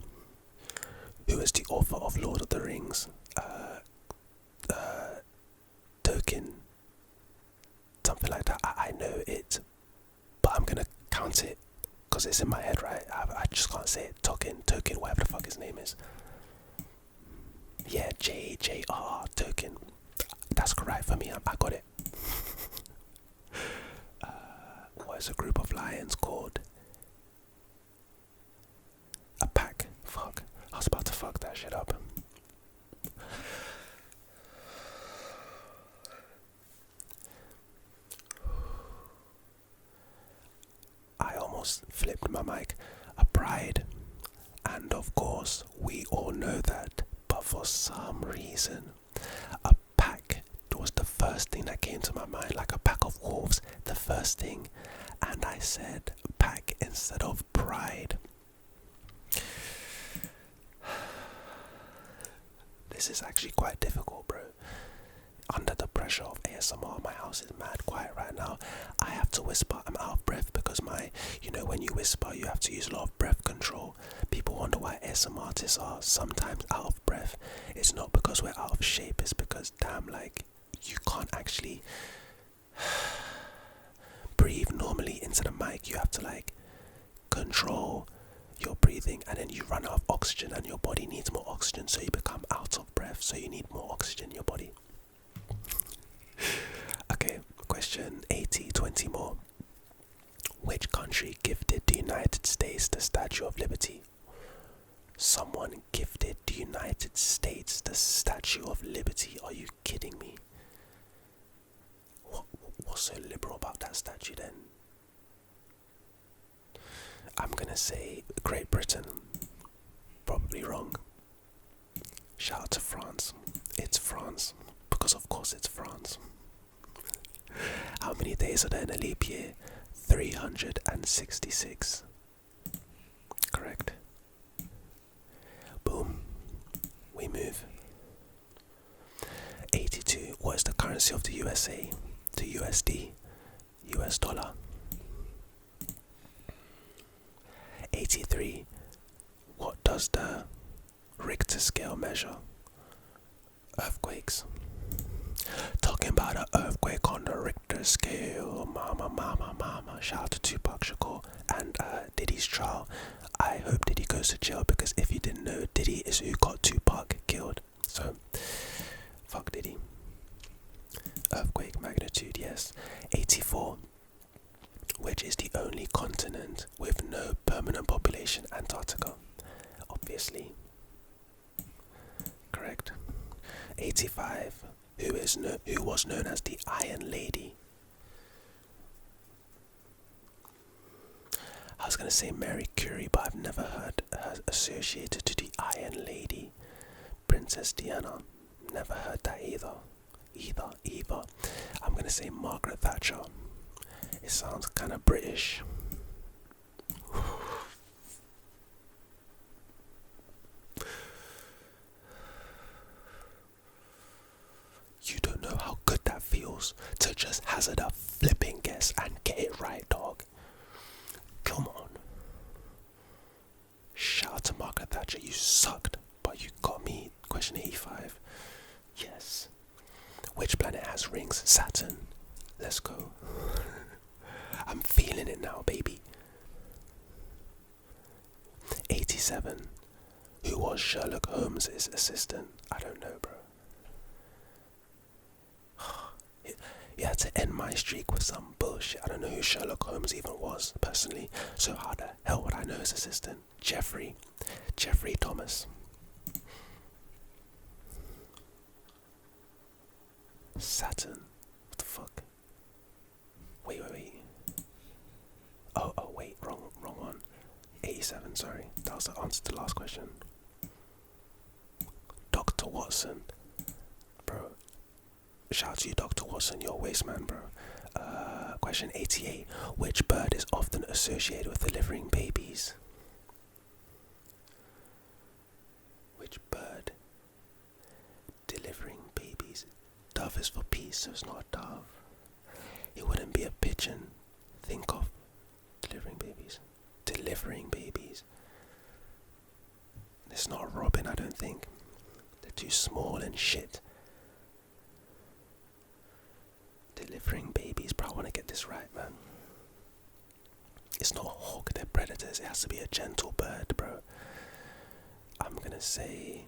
Who is the author of Lord of the Rings? Tolkien. Something like that. I know it, but I'm gonna count it because it's in my head, right? I just can't say it. Tolkien, whatever the fuck his name is. Yeah, J.R.R. Tolkien. That's correct for me. I got it. What is a group of lions called? A pack. Fuck. I was about to fuck that shit up. I almost flipped my mic. A pride. And of course, we all know that. But for some reason, a pack was the first thing that came to my mind, like a pack of wolves, the first thing, and I said pack instead of pride. This is actually quite difficult, bro. Under the pressure of ASMR, my house is mad quiet right now. I have to whisper. I'm out of breath because when you whisper, you have to use a lot of breath control. People wonder why ASMR artists are sometimes out of breath. It's not because we're out of shape. It's because, you can't actually breathe normally into the mic. You have to, control your breathing, and then you run out of oxygen, and your body needs more oxygen, so you become out of breath, so you need more oxygen in your body. Okay, question 80, 20 more. Which country gifted the United States the Statue of Liberty? Someone gifted the United States the Statue of Liberty. Are you kidding me? What's so liberal about that statue then? I'm gonna say Great Britain. Probably wrong. Shout out to France. It's France. Because of course it's France. How many days are there in a leap year? 366. Correct. Boom. We move. 82. What is the currency of the USA? The USD. US dollar. 83. What does the Richter scale measure? Earthquakes. Talking about an earthquake on the Richter scale. Mama, mama, mama. Shout out to Tupac Shakur and Diddy's trial. I hope Diddy goes to jail, because if you didn't know, Diddy is who got Tupac killed. So, fuck Diddy. Earthquake magnitude, yes. 84. Which is the only continent with no permanent population? Antarctica. Obviously. Correct. 85. Who was known as the Iron Lady? I was going to say Mary Curie, but I've never heard her associated to the Iron Lady. Princess Diana. Never heard that either. I'm going to say Margaret Thatcher. It sounds kind of British. You don't know how good that feels to just hazard a flipping guess and get it right, dog. Come on. Shout out to Margaret Thatcher, you sucked, but you got me. Question 85. Yes. Which planet has rings? Saturn. Let's go. I'm feeling it now, baby. 87. Who was Sherlock Holmes' assistant? I don't know, bro. You had to end my streak with some bullshit. I don't know who Sherlock Holmes even was, personally. So how the hell would I know his assistant? Jeffrey Thomas. Saturn. What the fuck? Wait. Oh, wait, wrong one. 87, sorry. That was the answer to the last question. Dr. Watson. Bro. Shout out to you, Dr. Watson, you're a waste man, bro. Question 88. Which bird is often associated with delivering babies? Which bird? Delivering babies. Dove is for peace, so it's not a dove. It wouldn't be a pigeon. Think of delivering babies. It's not a robin, I don't think. They're too small and shit. Delivering babies, bro. I want to get this right, man. It's not a hawk, they're predators. It has to be a gentle bird, bro. I'm gonna say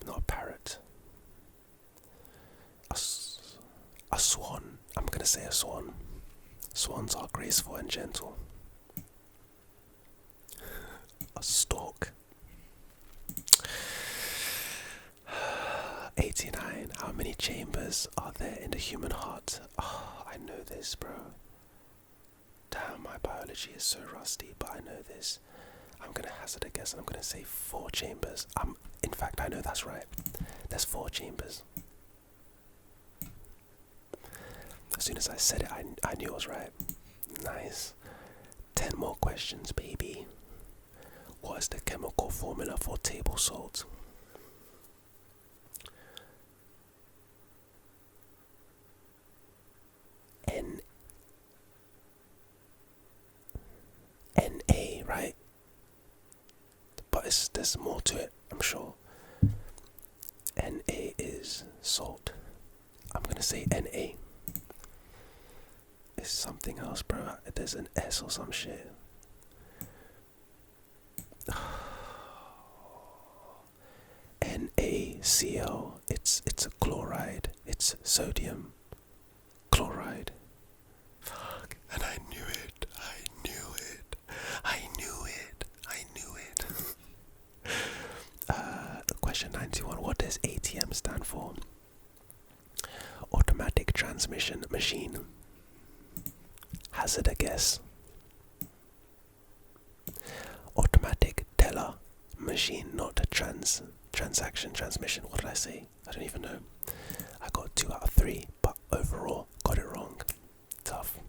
not a parrot. A swan. I'm gonna say a swan. Swans are graceful and gentle. A stork. 89. How many chambers are there in the human heart? Oh, I know this, bro. Damn, my biology is so rusty, but I know this. I'm gonna hazard a guess and I'm gonna say 4 chambers. In fact, I know that's right. There's 4 chambers. As soon as I said it, I knew it was right. Nice. 10 more questions, baby. What is the chemical formula for table salt? Na, right? But there's more to it, I'm sure. Na is salt. I'm gonna say Na. It's something else, bro. There's an S or some shit. NaCl. It's a chloride. It's sodium chloride. Fuck. And I knew it. Question 91. What does ATM stand for? Automatic transmission machine. Hazard a guess. Automatic teller machine, not a transaction transmission. What did I say? I don't even know. I I got 2 out of 3, but overall got it wrong. Tough.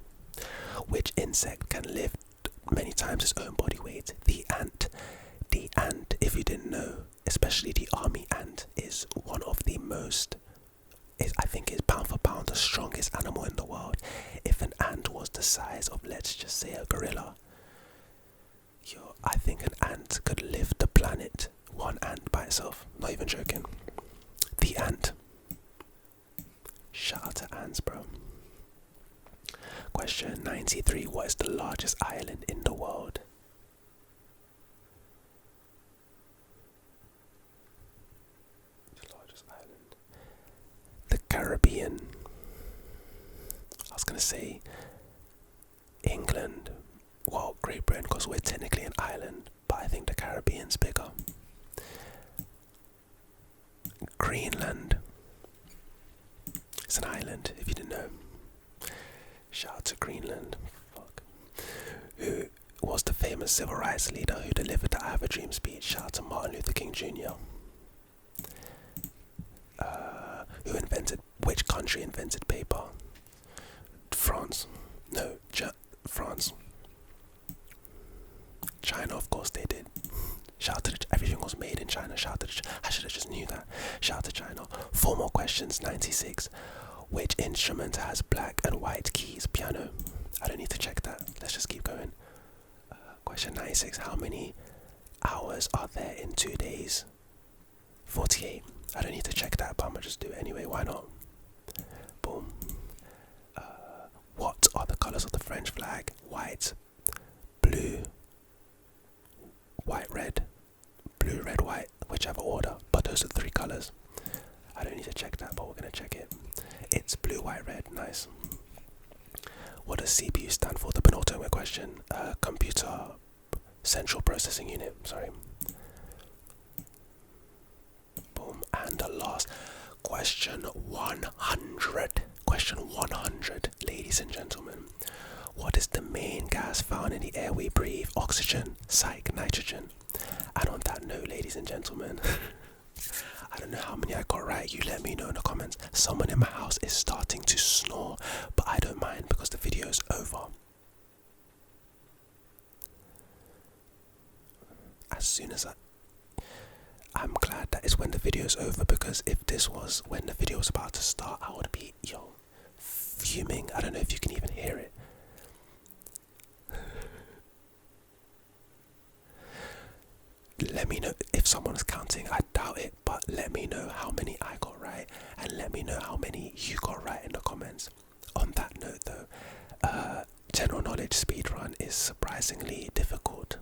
Which insect can lift many times its own body weight? The ant. The ant, if you didn't know, especially the army ant, is one of the most, I think is pound for pound the strongest animal in the world. If an ant was the size of, let's just say, a gorilla, I think an ant could lift the planet. One ant by itself. Not even joking. The ant. Shout out to ants, bro. Question 93. What is the largest island in the world? The largest island. The Caribbean. I was gonna say England. Well, Great Britain, because we're technically an island, but I think the Caribbean's bigger. Greenland. It's an island, if you didn't know. Shout out to Greenland. Fuck. Who was the famous civil rights leader who delivered the I Have a Dream speech? Shout out to Martin Luther King Jr. Which country invented paper? France. No, France. China, of course they did. Shout out to everything was made in China. Shout out to I should have just knew that. Shout out to China. 4 more questions. 96. Which instrument has black and white keys? Piano. I don't need to check that. Let's just keep going. Question 96. How many hours are there in 2 days? 48. I don't need to check that, but I'm gonna just do it anyway. Why not? Boom. What are the colors of the French flag? White, blue, white, red, blue, red, white, whichever order, but those are the 3 colors. I don't need to check that, but we're gonna check it. It's blue, white, red. Nice. What does CPU stand for? The penultimate question. Computer Central Processing Unit. Sorry. Boom. And the last question 100. Question 100, ladies and gentlemen. What is the main gas found in the air we breathe? Oxygen, psych, nitrogen. And on that note, ladies and gentlemen, I don't know how many I got right. You let me know in the comments. Someone in my house is starting to snore, but I don't mind because the video's over. As soon as I'm glad that it's when the video's over, because if this was when the video was about to start, I would be, fuming. I don't know if you can even hear it. Let me know if someone's counting. I doubt it, but let me know how many I got right, and let me know how many you got right in the comments. On that note though, general knowledge speedrun is surprisingly difficult.